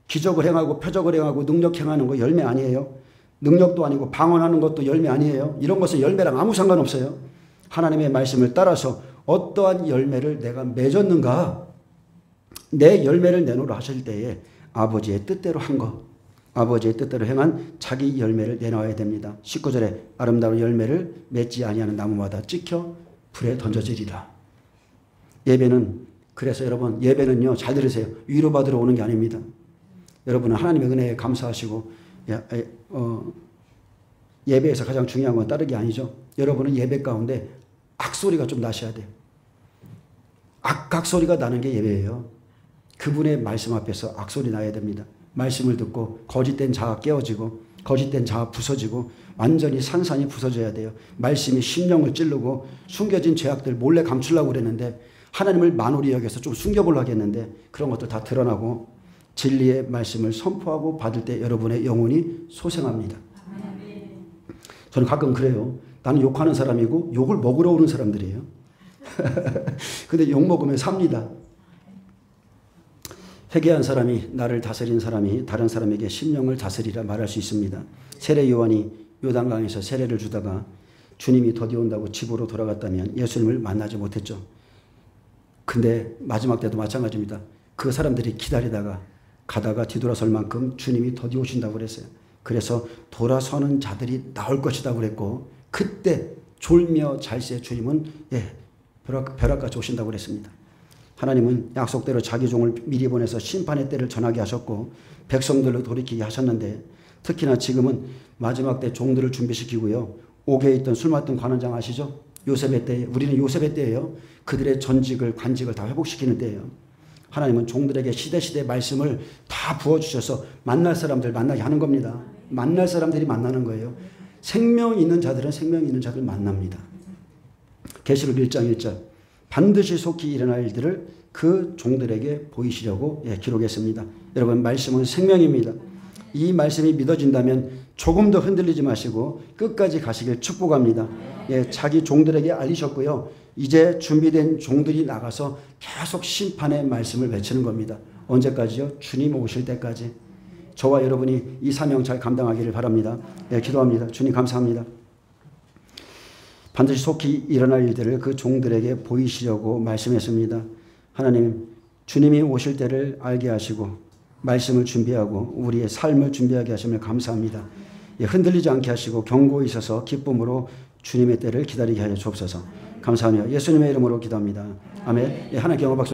기적을 행하고 표적을 행하고 능력 행하는 거 열매 아니에요. 능력도 아니고 방언하는 것도 열매 아니에요. 이런 것은 열매랑 아무 상관없어요. 하나님의 말씀을 따라서 어떠한 열매를 내가 맺었는가, 내 열매를 내놓으라 하실 때에 아버지의 뜻대로 한 것, 아버지의 뜻대로 행한 자기 열매를 내놔야 됩니다. 19절에 아름다운 열매를 맺지 아니하는 나무마다 찍혀 불에 던져지리라. 예배는, 그래서 여러분, 예배는요, 잘 들으세요. 위로받으러 오는 게 아닙니다. 여러분은 하나님의 은혜에 감사하시고 예배에서 가장 중요한 건 다른 게 아니죠. 여러분은 예배 가운데 악소리가 좀 나셔야 돼요. 악소리가 나는 게 예배예요. 그분의 말씀 앞에서 악소리 나야 됩니다. 말씀을 듣고 거짓된 자아 깨어지고 거짓된 자아 부서지고 완전히 산산이 부서져야 돼요. 말씀이 심령을 찌르고 숨겨진 죄악들 몰래 감추려고 그랬는데 하나님을 만홀히 여겨서 좀 숨겨보려고 했는데 그런 것들 다 드러나고 진리의 말씀을 선포하고 받을 때 여러분의 영혼이 소생합니다. 저는 가끔 그래요. 나는 욕하는 사람이고 욕을 먹으러 오는 사람들이에요. 근데 욕 먹으면 삽니다. 회개한 사람이, 나를 다스린 사람이 다른 사람에게 심령을 다스리라 말할 수 있습니다. 세례 요한이 요단강에서 세례를 주다가 주님이 더디 온다고 집으로 돌아갔다면 예수님을 만나지 못했죠. 근데 마지막 때도 마찬가지입니다. 그 사람들이 기다리다가 가다가 뒤돌아설 만큼 주님이 더디 오신다고 그랬어요. 그래서 돌아서는 자들이 나올 것이다 그랬고 그때 졸며 잘세 주님은 벼락같이 오신다고 그랬습니다. 하나님은 약속대로 자기 종을 미리 보내서 심판의 때를 전하게 하셨고 백성들로 돌이키게 하셨는데 특히나 지금은 마지막 때 종들을 준비시키고요. 옥에 있던 술 맡던 관원장 아시죠? 요셉의 때에, 우리는 요셉의 때예요. 그들의 전직을 관직을 다 회복시키는 때예요. 하나님은 종들에게 시대시대 말씀을 다 부어주셔서 만날 사람들 만나게 하는 겁니다. 만날 사람들이 만나는 거예요. 생명 있는 자들은 생명 있는 자들 만납니다. 계시록 1장 1절 반드시 속히 일어날 일들을 그 종들에게 보이시려고 기록했습니다. 여러분, 말씀은 생명입니다. 이 말씀이 믿어진다면 조금 더 흔들리지 마시고 끝까지 가시길 축복합니다. 자기 종들에게 알리셨고요. 이제 준비된 종들이 나가서 계속 심판의 말씀을 외치는 겁니다. 언제까지요? 주님 오실 때까지. 저와 여러분이 이 사명 잘 감당하기를 바랍니다. 기도합니다. 주님 감사합니다. 반드시 속히 일어날 일들을 그 종들에게 보이시려고 말씀했습니다. 하나님, 주님이 오실 때를 알게 하시고 말씀을 준비하고 우리의 삶을 준비하게 하심을 감사합니다. 흔들리지 않게 하시고 경고에 있어서 기쁨으로 주님의 때를 기다리게 하여 주옵소서. 감사하며 예수님의 이름으로 기도합니다. 아멘. 하나님께 영광 박수.